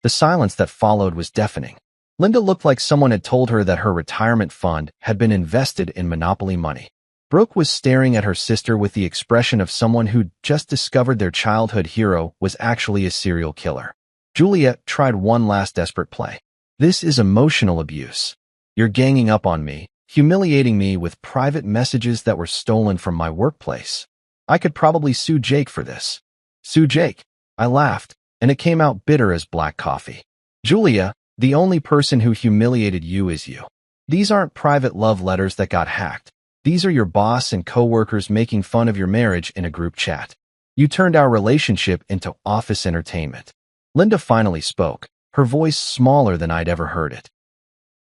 The silence that followed was deafening. Linda looked like someone had told her that her retirement fund had been invested in Monopoly money. Brooke was staring at her sister with the expression of someone who'd just discovered their childhood hero was actually a serial killer. Julia tried one last desperate play. This is emotional abuse. You're ganging up on me, humiliating me with private messages that were stolen from my workplace. I could probably sue Jake for this. Sue Jake. I laughed, and it came out bitter as black coffee. Julia, the only person who humiliated you is you. These aren't private love letters that got hacked. These are your boss and coworkers making fun of your marriage in a group chat. You turned our relationship into office entertainment. Linda finally spoke, her voice smaller than I'd ever heard it.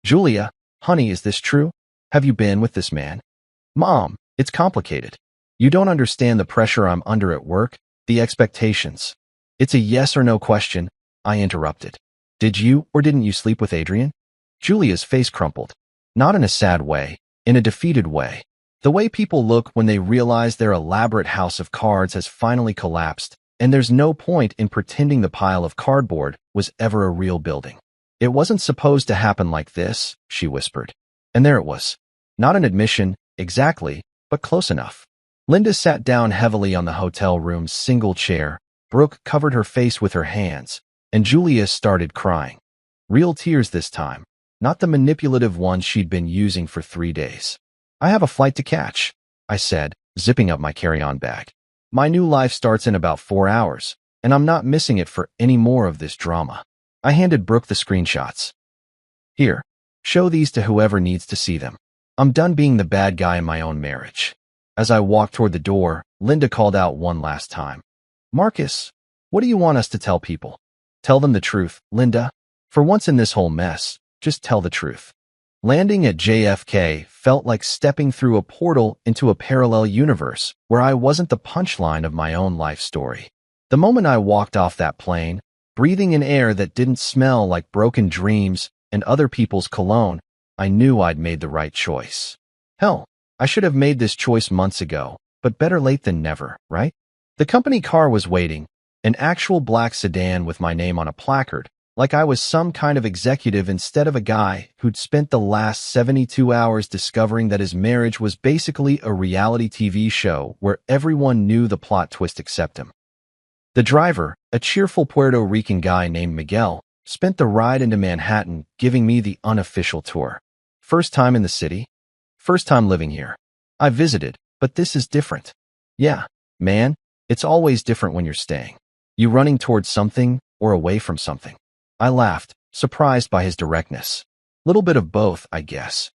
Julia, honey, is this true? Have you been with this man? Mom, it's complicated. You don't understand the pressure I'm under at work, the expectations. It's a yes or no question, I interrupted. Did you or didn't you sleep with Adrian? Julia's face crumpled. Not in a sad way, in a defeated way. The way people look when they realize their elaborate house of cards has finally collapsed, and there's no point in pretending the pile of cardboard was ever a real building. It wasn't supposed to happen like this, she whispered. And there it was. Not an admission, exactly, but close enough. Linda sat down heavily on the hotel room's single chair. Brooke covered her face with her hands, and Julia started crying. Real tears this time. not the manipulative ones she'd been using for 3 days. I have a flight to catch, I said, zipping up my carry-on bag. My new life starts in about 4 hours, and I'm not missing it for any more of this drama. I handed Brooke the screenshots. Here, show these to whoever needs to see them. I'm done being the bad guy in my own marriage. As I walked toward the door, Linda called out one last time. Marcus, what do you want us to tell people? Tell them the truth, Linda. For once in this whole mess, just tell the truth. Landing at JFK felt like stepping through a portal into a parallel universe where I wasn't the punchline of my own life story. The moment I walked off that plane, breathing in air that didn't smell like broken dreams and other people's cologne, I knew I'd made the right choice. Hell, I should have made this choice months ago, but better late than never, right? The company car was waiting, an actual black sedan with my name on a placard, like I was some kind of executive instead of a guy who'd spent the last 72 hours discovering that his marriage was basically a reality TV show where everyone knew the plot twist except him. The driver, a cheerful Puerto Rican guy named Miguel, spent the ride into Manhattan giving me the unofficial tour. First time in the city? First time living here. I visited, but this is different. Yeah, man, it's always different when you're staying. You running towards something or away from something? I laughed, surprised by his directness. Little bit of both, I guess.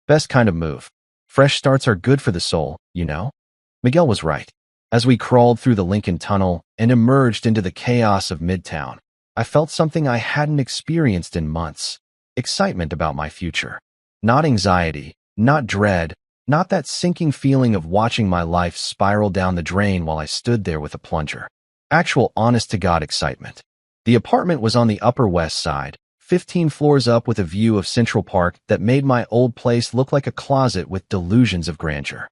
Best kind of move. Fresh starts are good for the soul, you know? Miguel was right. As we crawled through the Lincoln Tunnel and emerged into the chaos of Midtown, I felt something I hadn't experienced in months. Excitement about my future. Not anxiety, not dread, not that sinking feeling of watching my life spiral down the drain while I stood there with a plunger. Actual honest-to-God excitement. The apartment was on the Upper West Side, 15 floors up with a view of Central Park that made my old place look like a closet with delusions of grandeur.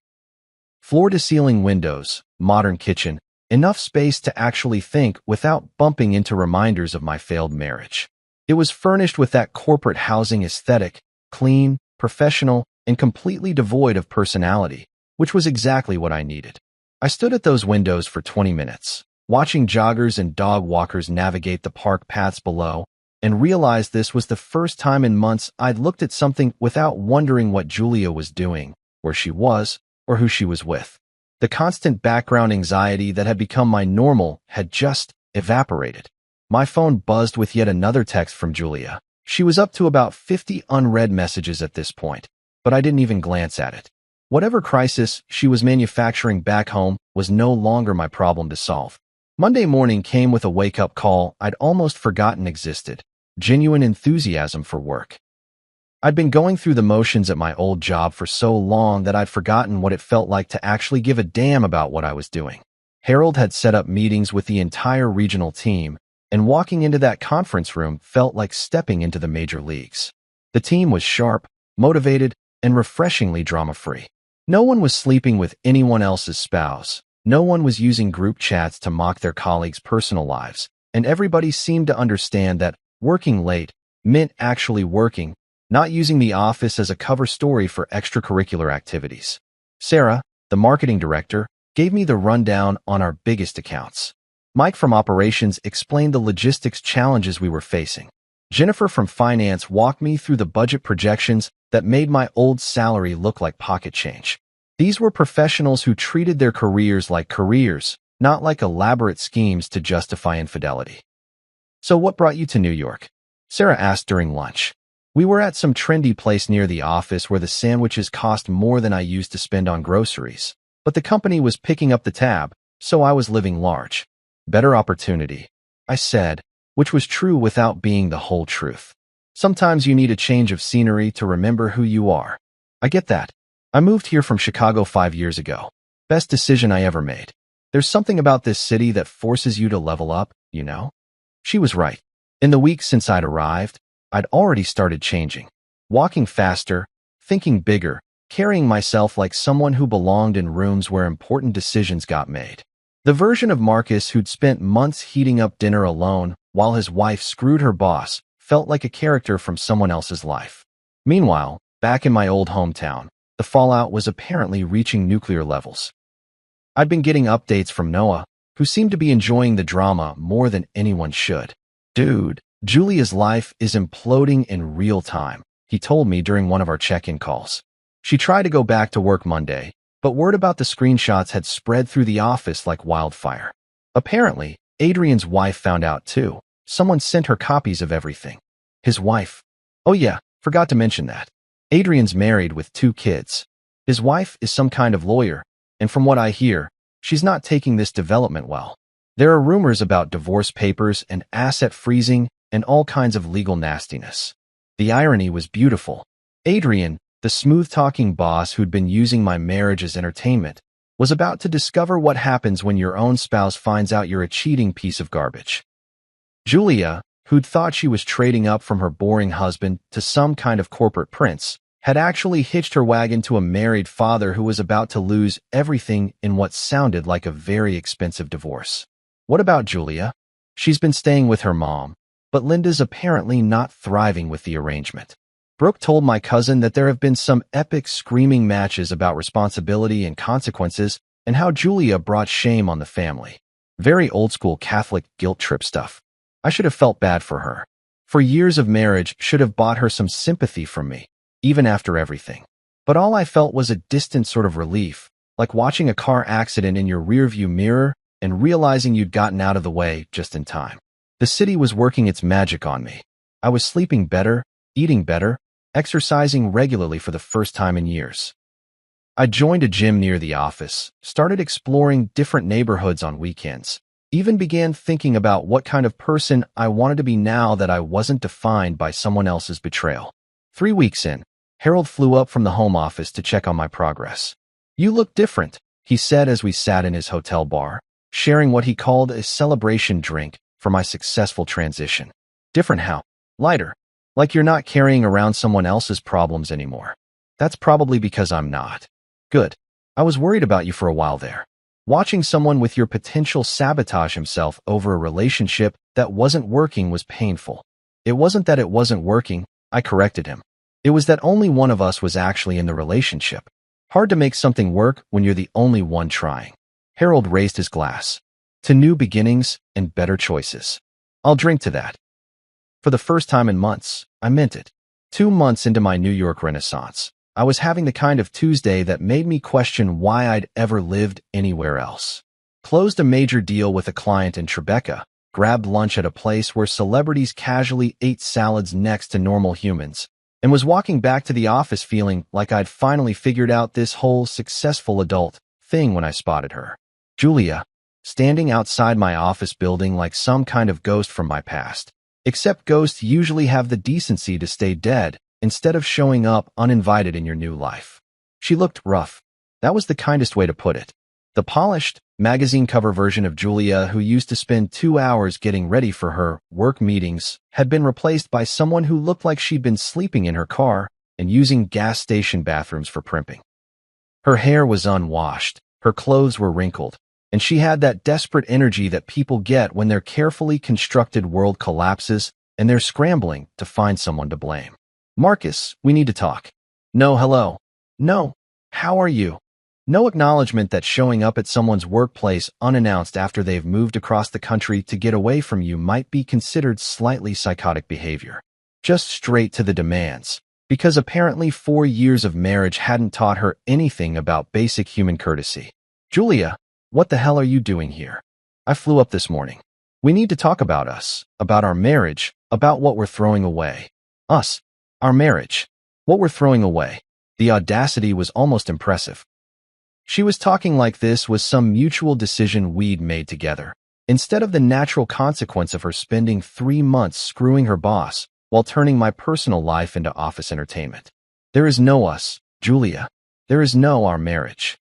Floor-to-ceiling windows, modern kitchen, enough space to actually think without bumping into reminders of my failed marriage. It was furnished with that corporate housing aesthetic, clean, professional, and completely devoid of personality, which was exactly what I needed. I stood at those windows for 20 minutes, watching joggers and dog walkers navigate the park paths below, and realized this was the first time in months I'd looked at something without wondering what Julia was doing, where she was, or who she was with. The constant background anxiety that had become my normal had just evaporated. My phone buzzed with yet another text from Julia. She was up to about 50 unread messages at this point, but I didn't even glance at it. Whatever crisis she was manufacturing back home was no longer my problem to solve. Monday morning came with a wake-up call I'd almost forgotten existed. Genuine enthusiasm for work. I'd been going through the motions at my old job for so long that I'd forgotten what it felt like to actually give a damn about what I was doing. Harold had set up meetings with the entire regional team, and walking into that conference room felt like stepping into the major leagues. The team was sharp, motivated, and refreshingly drama-free. No one was sleeping with anyone else's spouse. No one was using group chats to mock their colleagues' personal lives, and everybody seemed to understand that working late meant actually working, not using the office as a cover story for extracurricular activities. Sarah, the marketing director, gave me the rundown on our biggest accounts. Mike from operations explained the logistics challenges we were facing. Jennifer from finance walked me through the budget projections that made my old salary look like pocket change. These were professionals who treated their careers like careers, not like elaborate schemes to justify infidelity. So what brought you to New York? Sarah asked during lunch. We were at some trendy place near the office where the sandwiches cost more than I used to spend on groceries. But the company was picking up the tab, so I was living large. Better opportunity, I said, which was true without being the whole truth. Sometimes you need a change of scenery to remember who you are. I get that. I moved here from Chicago 5 years ago. Best decision I ever made. There's something about this city that forces you to level up, you know? She was right. In the weeks since I'd arrived, I'd already started changing. Walking faster, thinking bigger, carrying myself like someone who belonged in rooms where important decisions got made. The version of Marcus who'd spent months heating up dinner alone while his wife screwed her boss felt like a character from someone else's life. Meanwhile, back in my old hometown, the fallout was apparently reaching nuclear levels. I'd been getting updates from Noah, who seemed to be enjoying the drama more than anyone should. Dude, Julia's life is imploding in real time, he told me during one of our check-in calls. She tried to go back to work Monday, but word about the screenshots had spread through the office like wildfire. Apparently, Adrian's wife found out too. Someone sent her copies of everything. His wife. Oh yeah, forgot to mention that. Adrian's married with 2 kids. His wife is some kind of lawyer, and from what I hear, she's not taking this development well. There are rumors about divorce papers and asset freezing and all kinds of legal nastiness. The irony was beautiful. Adrian, the smooth-talking boss who'd been using my marriage as entertainment, was about to discover what happens when your own spouse finds out you're a cheating piece of garbage. Julia, who'd thought she was trading up from her boring husband to some kind of corporate prince, had actually hitched her wagon to a married father who was about to lose everything in what sounded like a very expensive divorce. What about Julia? She's been staying with her mom, but Linda's apparently not thriving with the arrangement. Brooke told my cousin that there have been some epic screaming matches about responsibility and consequences and how Julia brought shame on the family. Very old-school Catholic guilt trip stuff. I should have felt bad for her. For years of marriage should have bought her some sympathy from me, even after everything. But all I felt was a distant sort of relief, like watching a car accident in your rearview mirror and realizing you'd gotten out of the way just in time. The city was working its magic on me. I was sleeping better, eating better, exercising regularly for the first time in years. I joined a gym near the office, started exploring different neighborhoods on weekends, even began thinking about what kind of person I wanted to be now that I wasn't defined by someone else's betrayal. 3 weeks in, Harold flew up from the home office to check on my progress. "You look different," he said as we sat in his hotel bar, sharing what he called a celebration drink for my successful transition. "Different how?" "Lighter. Like you're not carrying around someone else's problems anymore." "That's probably because I'm not." "Good. I was worried about you for a while there." Watching someone with your potential sabotage himself over a relationship that wasn't working was painful. It wasn't that it wasn't working, I corrected him. It was that only one of us was actually in the relationship. Hard to make something work when you're the only one trying. Harold raised his glass. "To new beginnings and better choices." "I'll drink to that." For the first time in months, I meant it. 2 months into my New York renaissance, I was having the kind of Tuesday that made me question why I'd ever lived anywhere else. Closed a major deal with a client in Tribeca, grabbed lunch at a place where celebrities casually ate salads next to normal humans, and was walking back to the office feeling like I'd finally figured out this whole successful adult thing when I spotted her. Julia, standing outside my office building like some kind of ghost from my past. Except ghosts usually have the decency to stay dead instead of showing up uninvited in your new life. She looked rough. That was the kindest way to put it. The polished, magazine cover version of Julia who used to spend 2 hours getting ready for her work meetings had been replaced by someone who looked like she'd been sleeping in her car and using gas station bathrooms for primping. Her hair was unwashed, her clothes were wrinkled, and she had that desperate energy that people get when their carefully constructed world collapses and they're scrambling to find someone to blame. "Marcus, we need to talk." "No, hello." "No, how are you?" No acknowledgement that showing up at someone's workplace unannounced after they've moved across the country to get away from you might be considered slightly psychotic behavior. Just straight to the demands, because apparently 4 years of marriage hadn't taught her anything about basic human courtesy. "Julia, what the hell are you doing here?" "I flew up this morning. We need to talk about us, about our marriage, about what we're throwing away." "Us? Our marriage? What we're throwing away?" The audacity was almost impressive. She was talking like this was some mutual decision we'd made together, instead of the natural consequence of her spending 3 months screwing her boss while turning my personal life into office entertainment. "There is no us, Julia. There is no our marriage.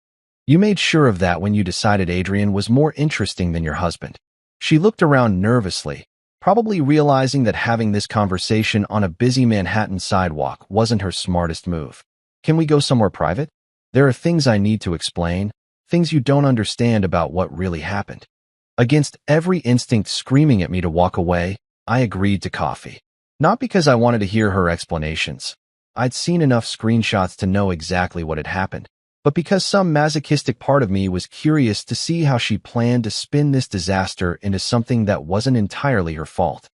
You made sure of that when you decided Adrian was more interesting than your husband." She looked around nervously, probably realizing that having this conversation on a busy Manhattan sidewalk wasn't her smartest move. "Can we go somewhere private? There are things I need to explain, things you don't understand about what really happened." Against every instinct screaming at me to walk away, I agreed to coffee. Not because I wanted to hear her explanations. I'd seen enough screenshots to know exactly what had happened, but because some masochistic part of me was curious to see how she planned to spin this disaster into something that wasn't entirely her fault.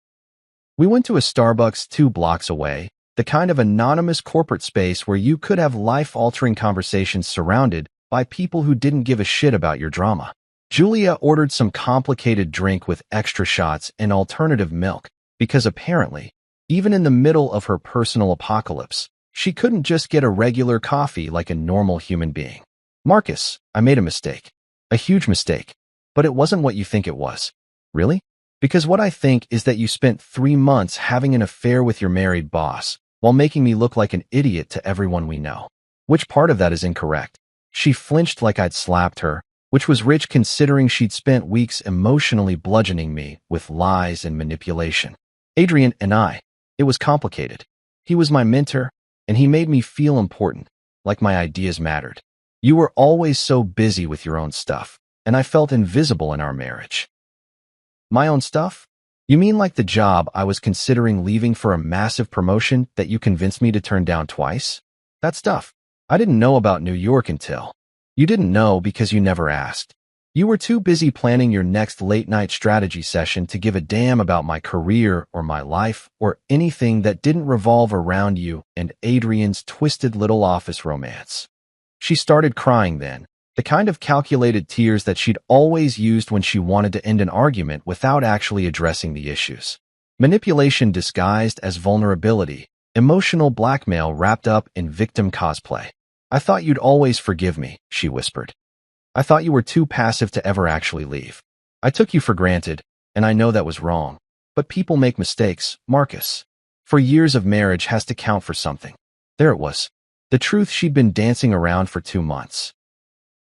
We went to a Starbucks 2 blocks away, The kind of anonymous corporate space where you could have life-altering conversations surrounded by people who didn't give a shit about your drama. Julia ordered some complicated drink with extra shots and alternative milk because apparently, even in the middle of her personal apocalypse, she couldn't just get a regular coffee like a normal human being. Marcus, I made a mistake. A huge mistake. But it wasn't what you think it was. Really? Because what I think is that you spent 3 months having an affair with your married boss while making me look like an idiot to everyone we know. Which part of that is incorrect? She flinched like I'd slapped her, which was rich considering she'd spent weeks emotionally bludgeoning me with lies and manipulation. Adrian and I, it was complicated. He was my mentor, and he made me feel important, like my ideas mattered. You were always so busy with your own stuff, and I felt invisible in our marriage. My own stuff? You mean like the job I was considering leaving for a massive promotion that you convinced me to turn down twice? That stuff. I didn't know about New York until. You didn't know because you never asked. You were too busy planning your next late-night strategy session to give a damn about my career or my life or anything that didn't revolve around you and Adrian's twisted little office romance. She started crying then, the kind of calculated tears that she'd always used when she wanted to end an argument without actually addressing the issues. Manipulation disguised as vulnerability, emotional blackmail wrapped up in victim cosplay. I thought you'd always forgive me, she whispered. I thought you were too passive to ever actually leave. I took you for granted, and I know that was wrong. But people make mistakes, Marcus. For years of marriage has to count for something. There it was. The truth she'd been dancing around for 2 months.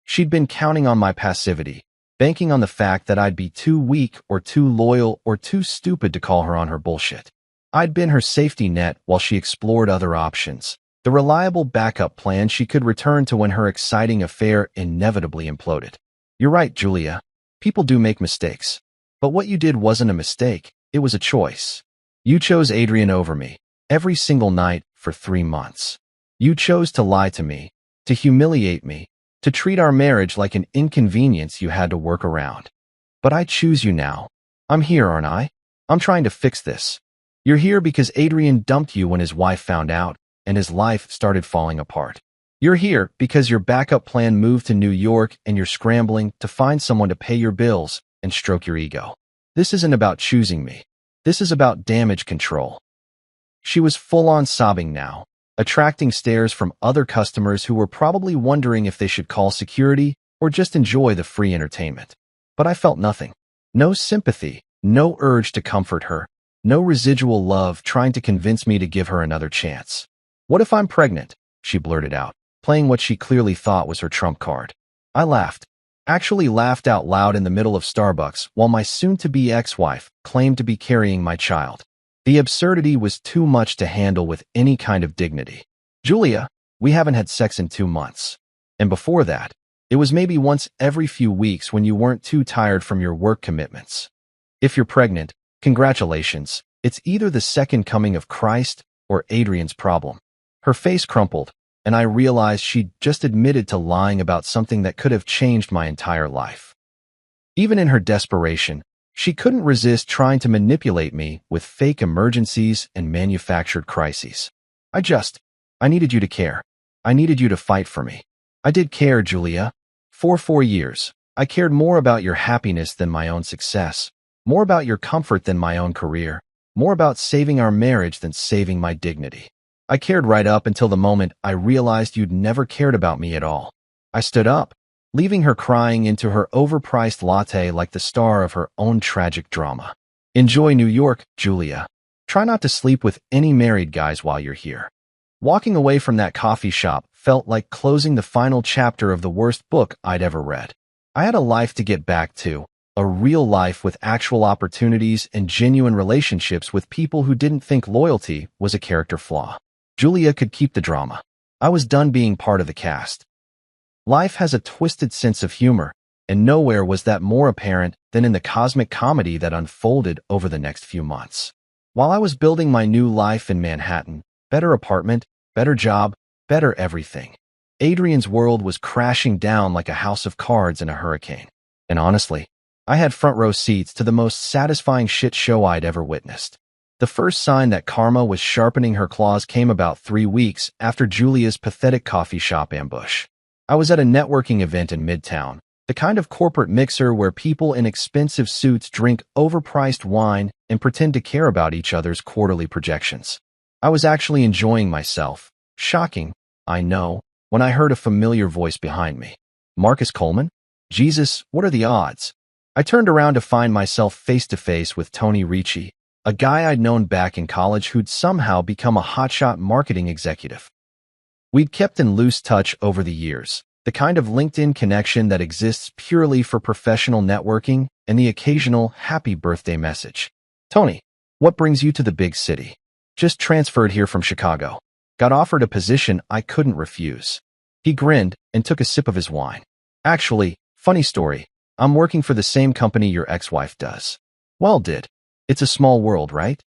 She'd been counting on my passivity, banking on the fact that I'd be too weak or too loyal or too stupid to call her on her bullshit. I'd been her safety net while she explored other options, the reliable backup plan she could return to when her exciting affair inevitably imploded. You're right, Julia. People do make mistakes. But what you did wasn't a mistake, it was a choice. You chose Adrian over me, every single night for 3 months. You chose to lie to me, to humiliate me, to treat our marriage like an inconvenience you had to work around. But I choose you now. I'm here, aren't I? I'm trying to fix this. You're here because Adrian dumped you when his wife found out, and his life started falling apart. You're here because your backup plan moved to New York and you're scrambling to find someone to pay your bills and stroke your ego. This isn't about choosing me. This is about damage control. She was full-on sobbing now, attracting stares from other customers who were probably wondering if they should call security or just enjoy the free entertainment. But I felt nothing. No sympathy, no urge to comfort her, no residual love trying to convince me to give her another chance. What if I'm pregnant? She blurted out, playing what she clearly thought was her trump card. I laughed. Actually laughed out loud in the middle of Starbucks while my soon-to-be ex-wife claimed to be carrying my child. The absurdity was too much to handle with any kind of dignity. Julia, we haven't had sex in 2 months. And before that, it was maybe once every few weeks when you weren't too tired from your work commitments. If you're pregnant, congratulations. It's either the second coming of Christ or Adrian's problem. Her face crumpled, and I realized she'd just admitted to lying about something that could have changed my entire life. Even in her desperation, she couldn't resist trying to manipulate me with fake emergencies and manufactured crises. I needed you to care. I needed you to fight for me. I did care, Julia. For 4 years, I cared more about your happiness than my own success, more about your comfort than my own career, more about saving our marriage than saving my dignity. I cared right up until the moment I realized you'd never cared about me at all. I stood up, leaving her crying into her overpriced latte like the star of her own tragic drama. Enjoy New York, Julia. Try not to sleep with any married guys while you're here. Walking away from that coffee shop felt like closing the final chapter of the worst book I'd ever read. I had a life to get back to, a real life with actual opportunities and genuine relationships with people who didn't think loyalty was a character flaw. Julia could keep the drama. I was done being part of the cast. Life has a twisted sense of humor, and nowhere was that more apparent than in the cosmic comedy that unfolded over the next few months. While I was building my new life in Manhattan, better apartment, better job, better everything, Adrian's world was crashing down like a house of cards in a hurricane. And honestly, I had front row seats to the most satisfying shit show I'd ever witnessed. The first sign that karma was sharpening her claws came about 3 weeks after Julia's pathetic coffee shop ambush. I was at a networking event in Midtown, the kind of corporate mixer where people in expensive suits drink overpriced wine and pretend to care about each other's quarterly projections. I was actually enjoying myself. Shocking, I know, when I heard a familiar voice behind me. Marcus Coleman? Jesus, what are the odds? I turned around to find myself face-to-face with Tony Ricci, a guy I'd known back in college who'd somehow become a hotshot marketing executive. We'd kept in loose touch over the years, the kind of LinkedIn connection that exists purely for professional networking and the occasional happy birthday message. Tony, what brings you to the big city? Just transferred here from Chicago. Got offered a position I couldn't refuse. He grinned and took a sip of his wine. Actually, funny story, I'm working for the same company your ex-wife does. Well, did. It's a small world, right?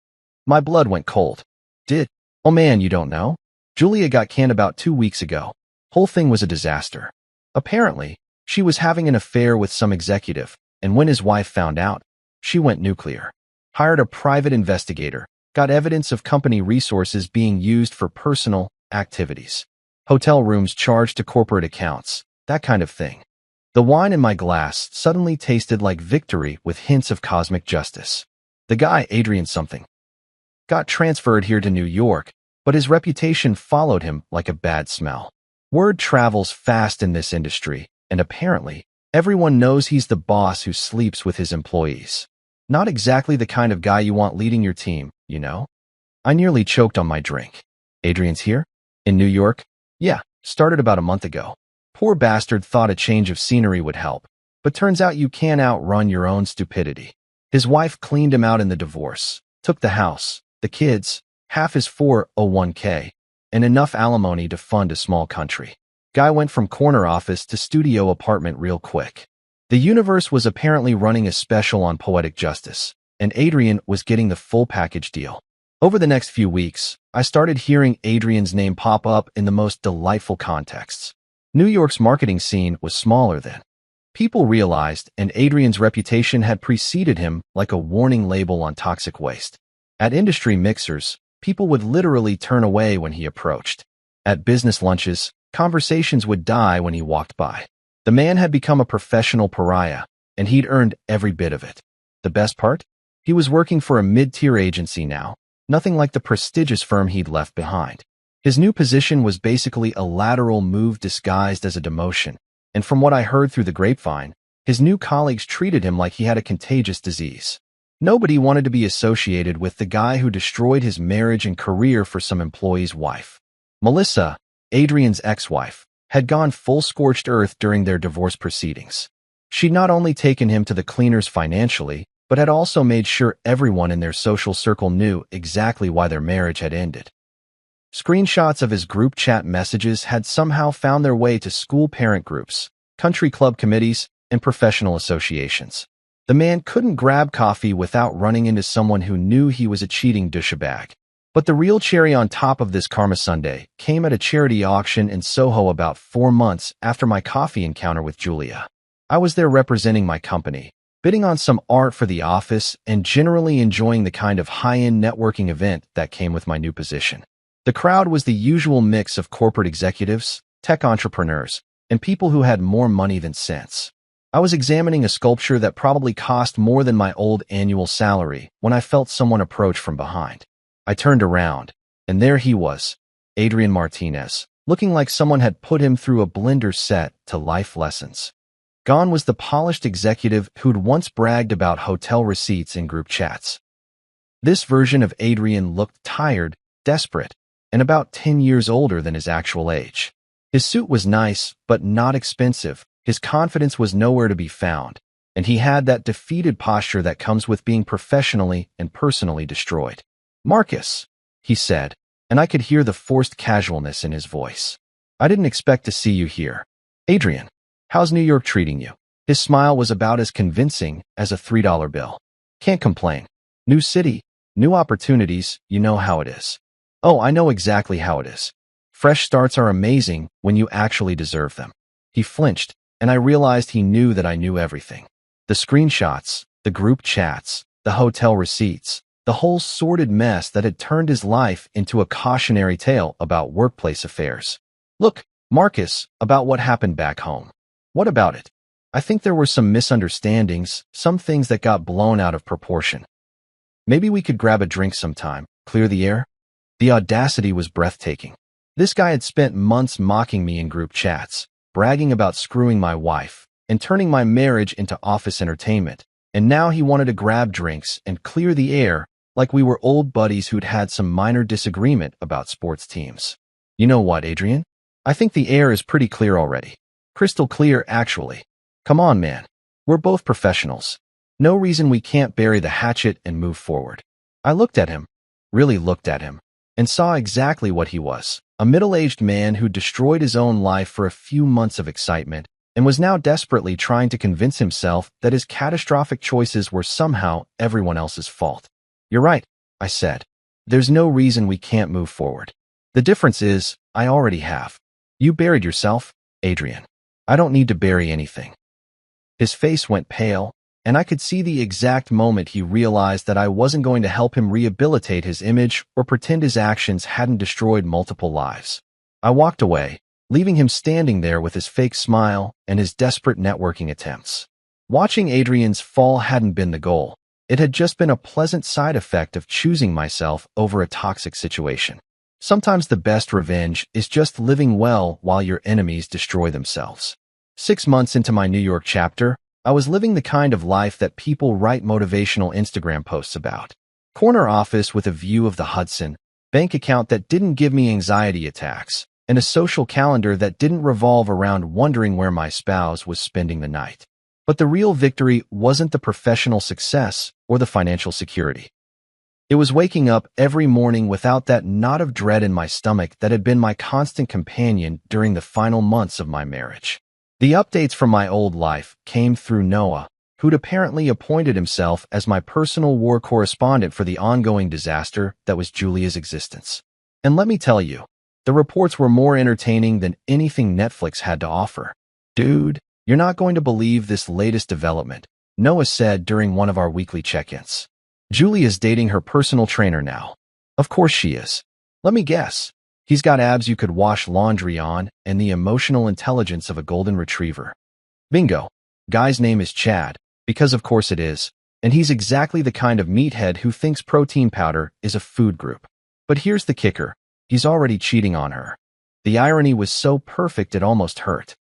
My blood went cold. Did? Oh man, you don't know? Julia got canned about 2 weeks ago. Whole thing was a disaster. Apparently, she was having an affair with some executive, and when his wife found out, she went nuclear. Hired a private investigator, got evidence of company resources being used for personal activities. Hotel rooms charged to corporate accounts, that kind of thing. The wine in my glass suddenly tasted like victory with hints of cosmic justice. The guy, Adrian something, got transferred here to New York, but his reputation followed him like a bad smell. Word travels fast in this industry, and apparently, everyone knows he's the boss who sleeps with his employees. Not exactly the kind of guy you want leading your team, you know? I nearly choked on my drink. Adrian's here? In New York? Yeah, started about a month ago. Poor bastard thought a change of scenery would help, but turns out you can't outrun your own stupidity. His wife cleaned him out in the divorce, took the house, the kids, half his 401k, and enough alimony to fund a small country. Guy went from corner office to studio apartment real quick. The universe was apparently running a special on poetic justice, and Adrian was getting the full package deal. Over the next few weeks, I started hearing Adrian's name pop up in the most delightful contexts. New York's marketing scene was smaller then. People realized, and Adrian's reputation had preceded him like a warning label on toxic waste. At industry mixers, people would literally turn away when he approached. At business lunches, conversations would die when he walked by. The man had become a professional pariah, and he'd earned every bit of it. The best part? He was working for a mid-tier agency now, nothing like the prestigious firm he'd left behind. His new position was basically a lateral move disguised as a demotion, and from what I heard through the grapevine, his new colleagues treated him like he had a contagious disease. Nobody wanted to be associated with the guy who destroyed his marriage and career for some employee's wife. Melissa, Adrian's ex-wife, had gone full scorched earth during their divorce proceedings. She'd not only taken him to the cleaners financially, but had also made sure everyone in their social circle knew exactly why their marriage had ended. Screenshots of his group chat messages had somehow found their way to school parent groups, country club committees, and professional associations. The man couldn't grab coffee without running into someone who knew he was a cheating douchebag. But the real cherry on top of this Karma Sunday came at a charity auction in Soho about 4 months after my coffee encounter with Julia. I was there representing my company, bidding on some art for the office and generally enjoying the kind of high-end networking event that came with my new position. The crowd was the usual mix of corporate executives, tech entrepreneurs, and people who had more money than sense. I was examining a sculpture that probably cost more than my old annual salary when I felt someone approach from behind. I turned around, and there he was, Adrian Martinez, looking like someone had put him through a blender set to life lessons. Gone was the polished executive who'd once bragged about hotel receipts in group chats. This version of Adrian looked tired, desperate, and about 10 years older than his actual age. His suit was nice, but not expensive. His confidence was nowhere to be found, and he had that defeated posture that comes with being professionally and personally destroyed. "Marcus," he said, and I could hear the forced casualness in his voice. "I didn't expect to see you here. Adrian, how's New York treating you?" His smile was about as convincing as a $3 bill. "Can't complain. New city, new opportunities, you know how it is." "Oh, I know exactly how it is. Fresh starts are amazing when you actually deserve them." He flinched, and I realized he knew that I knew everything. The screenshots, the group chats, the hotel receipts, the whole sordid mess that had turned his life into a cautionary tale about workplace affairs. Look, Marcus, about what happened back home. What about it? I think there were some misunderstandings, some things that got blown out of proportion. Maybe we could grab a drink sometime, clear the air? The audacity was breathtaking. This guy had spent months mocking me in group chats, bragging about screwing my wife, and turning my marriage into office entertainment. And now he wanted to grab drinks and clear the air like we were old buddies who'd had some minor disagreement about sports teams. You know what, Adrian? I think the air is pretty clear already. Crystal clear, actually. Come on, man. We're both professionals. No reason we can't bury the hatchet and move forward. I looked at him, really looked at him, and saw exactly what he was. A middle-aged man who destroyed his own life for a few months of excitement and was now desperately trying to convince himself that his catastrophic choices were somehow everyone else's fault. You're right, I said. There's no reason we can't move forward. The difference is, I already have. You buried yourself, Adrian. I don't need to bury anything. His face went pale, and I could see the exact moment he realized that I wasn't going to help him rehabilitate his image or pretend his actions hadn't destroyed multiple lives. I walked away, leaving him standing there with his fake smile and his desperate networking attempts. Watching Adrian's fall hadn't been the goal. It had just been a pleasant side effect of choosing myself over a toxic situation. Sometimes the best revenge is just living well while your enemies destroy themselves. 6 months into my New York chapter, I was living the kind of life that people write motivational Instagram posts about. Corner office with a view of the Hudson, bank account that didn't give me anxiety attacks, and a social calendar that didn't revolve around wondering where my spouse was spending the night. But the real victory wasn't the professional success or the financial security. It was waking up every morning without that knot of dread in my stomach that had been my constant companion during the final months of my marriage. The updates from my old life came through Noah, who'd apparently appointed himself as my personal war correspondent for the ongoing disaster that was Julia's existence. And let me tell you, the reports were more entertaining than anything Netflix had to offer. Dude, you're not going to believe this latest development, Noah said during one of our weekly check-ins. Julia's dating her personal trainer now. Of course she is. Let me guess. He's got abs you could wash laundry on and the emotional intelligence of a golden retriever. Bingo. Guy's name is Chad, because of course it is, and he's exactly the kind of meathead who thinks protein powder is a food group. But here's the kicker. He's already cheating on her. The irony was so perfect it almost hurt.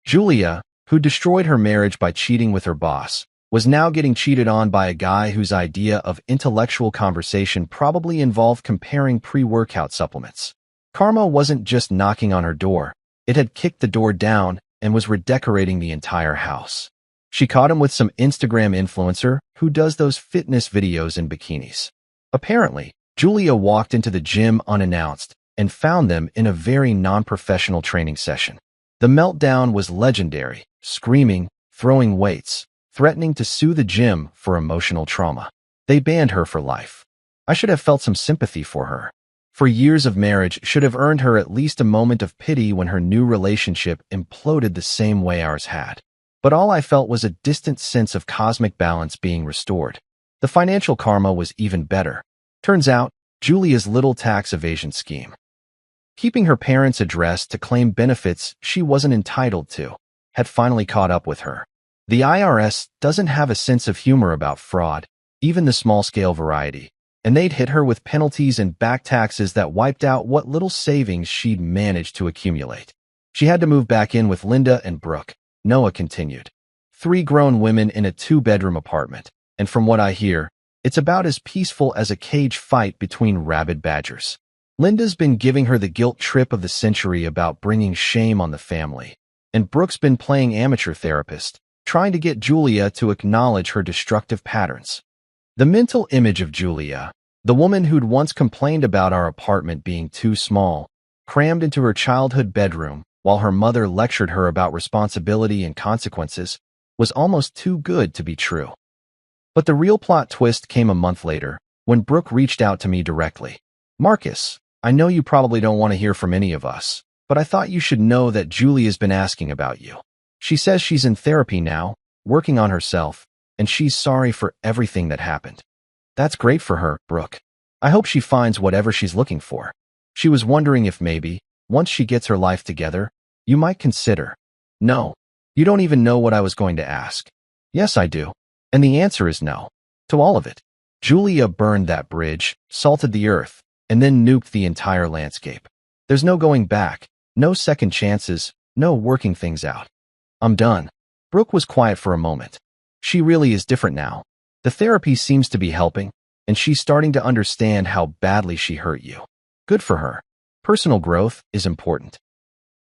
Julia, who destroyed her marriage by cheating with her boss, was now getting cheated on by a guy whose idea of intellectual conversation probably involved comparing pre-workout supplements. Karma wasn't just knocking on her door, it had kicked the door down and was redecorating the entire house. She caught him with some Instagram influencer who does those fitness videos in bikinis. Apparently, Julia walked into the gym unannounced and found them in a very non-professional training session. The meltdown was legendary, screaming, throwing weights, threatening to sue the gym for emotional trauma. They banned her for life. I should have felt some sympathy for her. For years of marriage should have earned her at least a moment of pity when her new relationship imploded the same way ours had. But all I felt was a distant sense of cosmic balance being restored. The financial karma was even better. Turns out, Julia's little tax evasion scheme, keeping her parents' address to claim benefits she wasn't entitled to, had finally caught up with her. The IRS doesn't have a sense of humor about fraud, even the small-scale variety, and they'd hit her with penalties and back taxes that wiped out what little savings she'd managed to accumulate. She had to move back in with Linda and Brooke, Noah continued. 3 grown women in a 2-bedroom apartment, and from what I hear, it's about as peaceful as a cage fight between rabid badgers. Linda's been giving her the guilt trip of the century about bringing shame on the family, and Brooke's been playing amateur therapist, trying to get Julia to acknowledge her destructive patterns. The mental image of Julia, the woman who'd once complained about our apartment being too small, crammed into her childhood bedroom while her mother lectured her about responsibility and consequences, was almost too good to be true. But the real plot twist came a month later, when Brooke reached out to me directly. Marcus, I know you probably don't want to hear from any of us, but I thought you should know that Julia's been asking about you. She says she's in therapy now, working on herself, and she's sorry for everything that happened. That's great for her, Brooke. I hope she finds whatever she's looking for. She was wondering if maybe, once she gets her life together, you might consider. No. You don't even know what I was going to ask. Yes, I do. And the answer is no. To all of it. Julia burned that bridge, salted the earth, and then nuked the entire landscape. There's no going back, no second chances, no working things out. I'm done. Brooke was quiet for a moment. She really is different now. The therapy seems to be helping, and she's starting to understand how badly she hurt you. Good for her. Personal growth is important.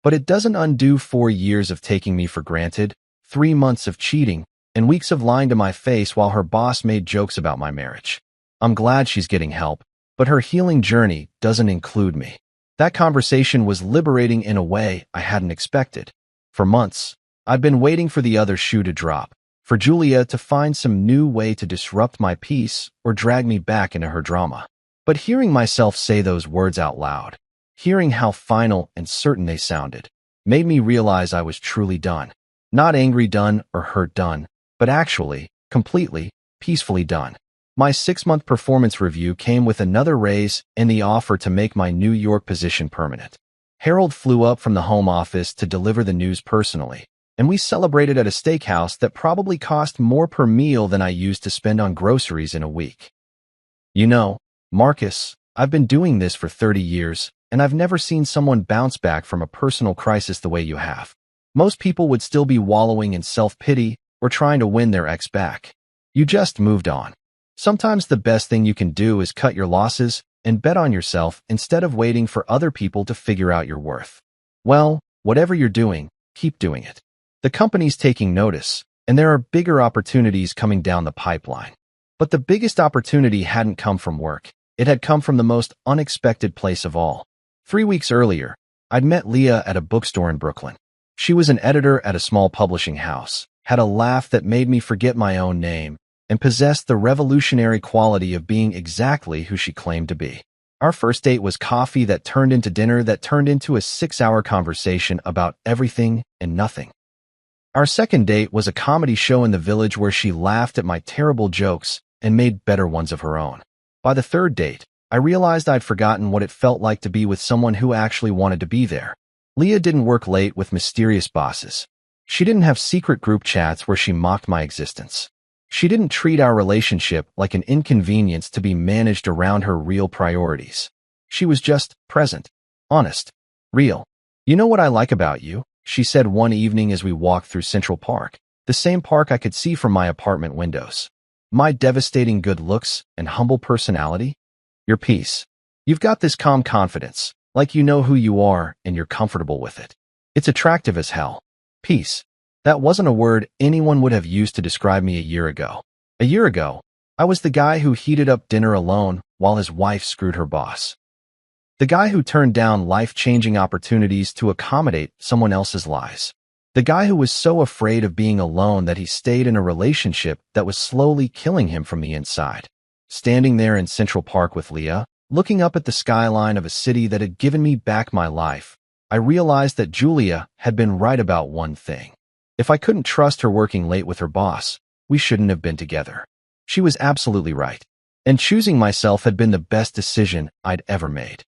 But it doesn't undo 4 years of taking me for granted, 3 months of cheating, and weeks of lying to my face while her boss made jokes about my marriage. I'm glad she's getting help, but her healing journey doesn't include me. That conversation was liberating in a way I hadn't expected. For months, I've been waiting for the other shoe to drop, for Julia to find some new way to disrupt my peace or drag me back into her drama. But hearing myself say those words out loud, hearing how final and certain they sounded, made me realize I was truly done. Not angry done or hurt done, but actually, completely, peacefully done. My 6-month performance review came with another raise and the offer to make my New York position permanent. Harold flew up from the home office to deliver the news personally, and we celebrated at a steakhouse that probably cost more per meal than I used to spend on groceries in a week. You know, Marcus, I've been doing this for 30 years, and I've never seen someone bounce back from a personal crisis the way you have. Most people would still be wallowing in self-pity or trying to win their ex back. You just moved on. Sometimes the best thing you can do is cut your losses and bet on yourself instead of waiting for other people to figure out your worth. Well, whatever you're doing, keep doing it. The company's taking notice, and there are bigger opportunities coming down the pipeline. But the biggest opportunity hadn't come from work. It had come from the most unexpected place of all. 3 weeks earlier, I'd met Leah at a bookstore in Brooklyn. She was an editor at a small publishing house, had a laugh that made me forget my own name, and possessed the revolutionary quality of being exactly who she claimed to be. Our first date was coffee that turned into dinner that turned into a 6-hour conversation about everything and nothing. Our second date was a comedy show in the village where she laughed at my terrible jokes and made better ones of her own. By the third date, I realized I'd forgotten what it felt like to be with someone who actually wanted to be there. Leah didn't work late with mysterious bosses. She didn't have secret group chats where she mocked my existence. She didn't treat our relationship like an inconvenience to be managed around her real priorities. She was just present, honest, real. You know what I like about you? She said one evening as we walked through Central Park, the same park I could see from my apartment windows. My devastating good looks and humble personality? Your peace. You've got this calm confidence, like you know who you are and you're comfortable with it. It's attractive as hell. Peace. That wasn't a word anyone would have used to describe me a year ago. A year ago, I was the guy who heated up dinner alone while his wife screwed her boss. The guy who turned down life-changing opportunities to accommodate someone else's lies. The guy who was so afraid of being alone that he stayed in a relationship that was slowly killing him from the inside. Standing there in Central Park with Leah, looking up at the skyline of a city that had given me back my life, I realized that Julia had been right about one thing. If I couldn't trust her working late with her boss, we shouldn't have been together. She was absolutely right. And choosing myself had been the best decision I'd ever made.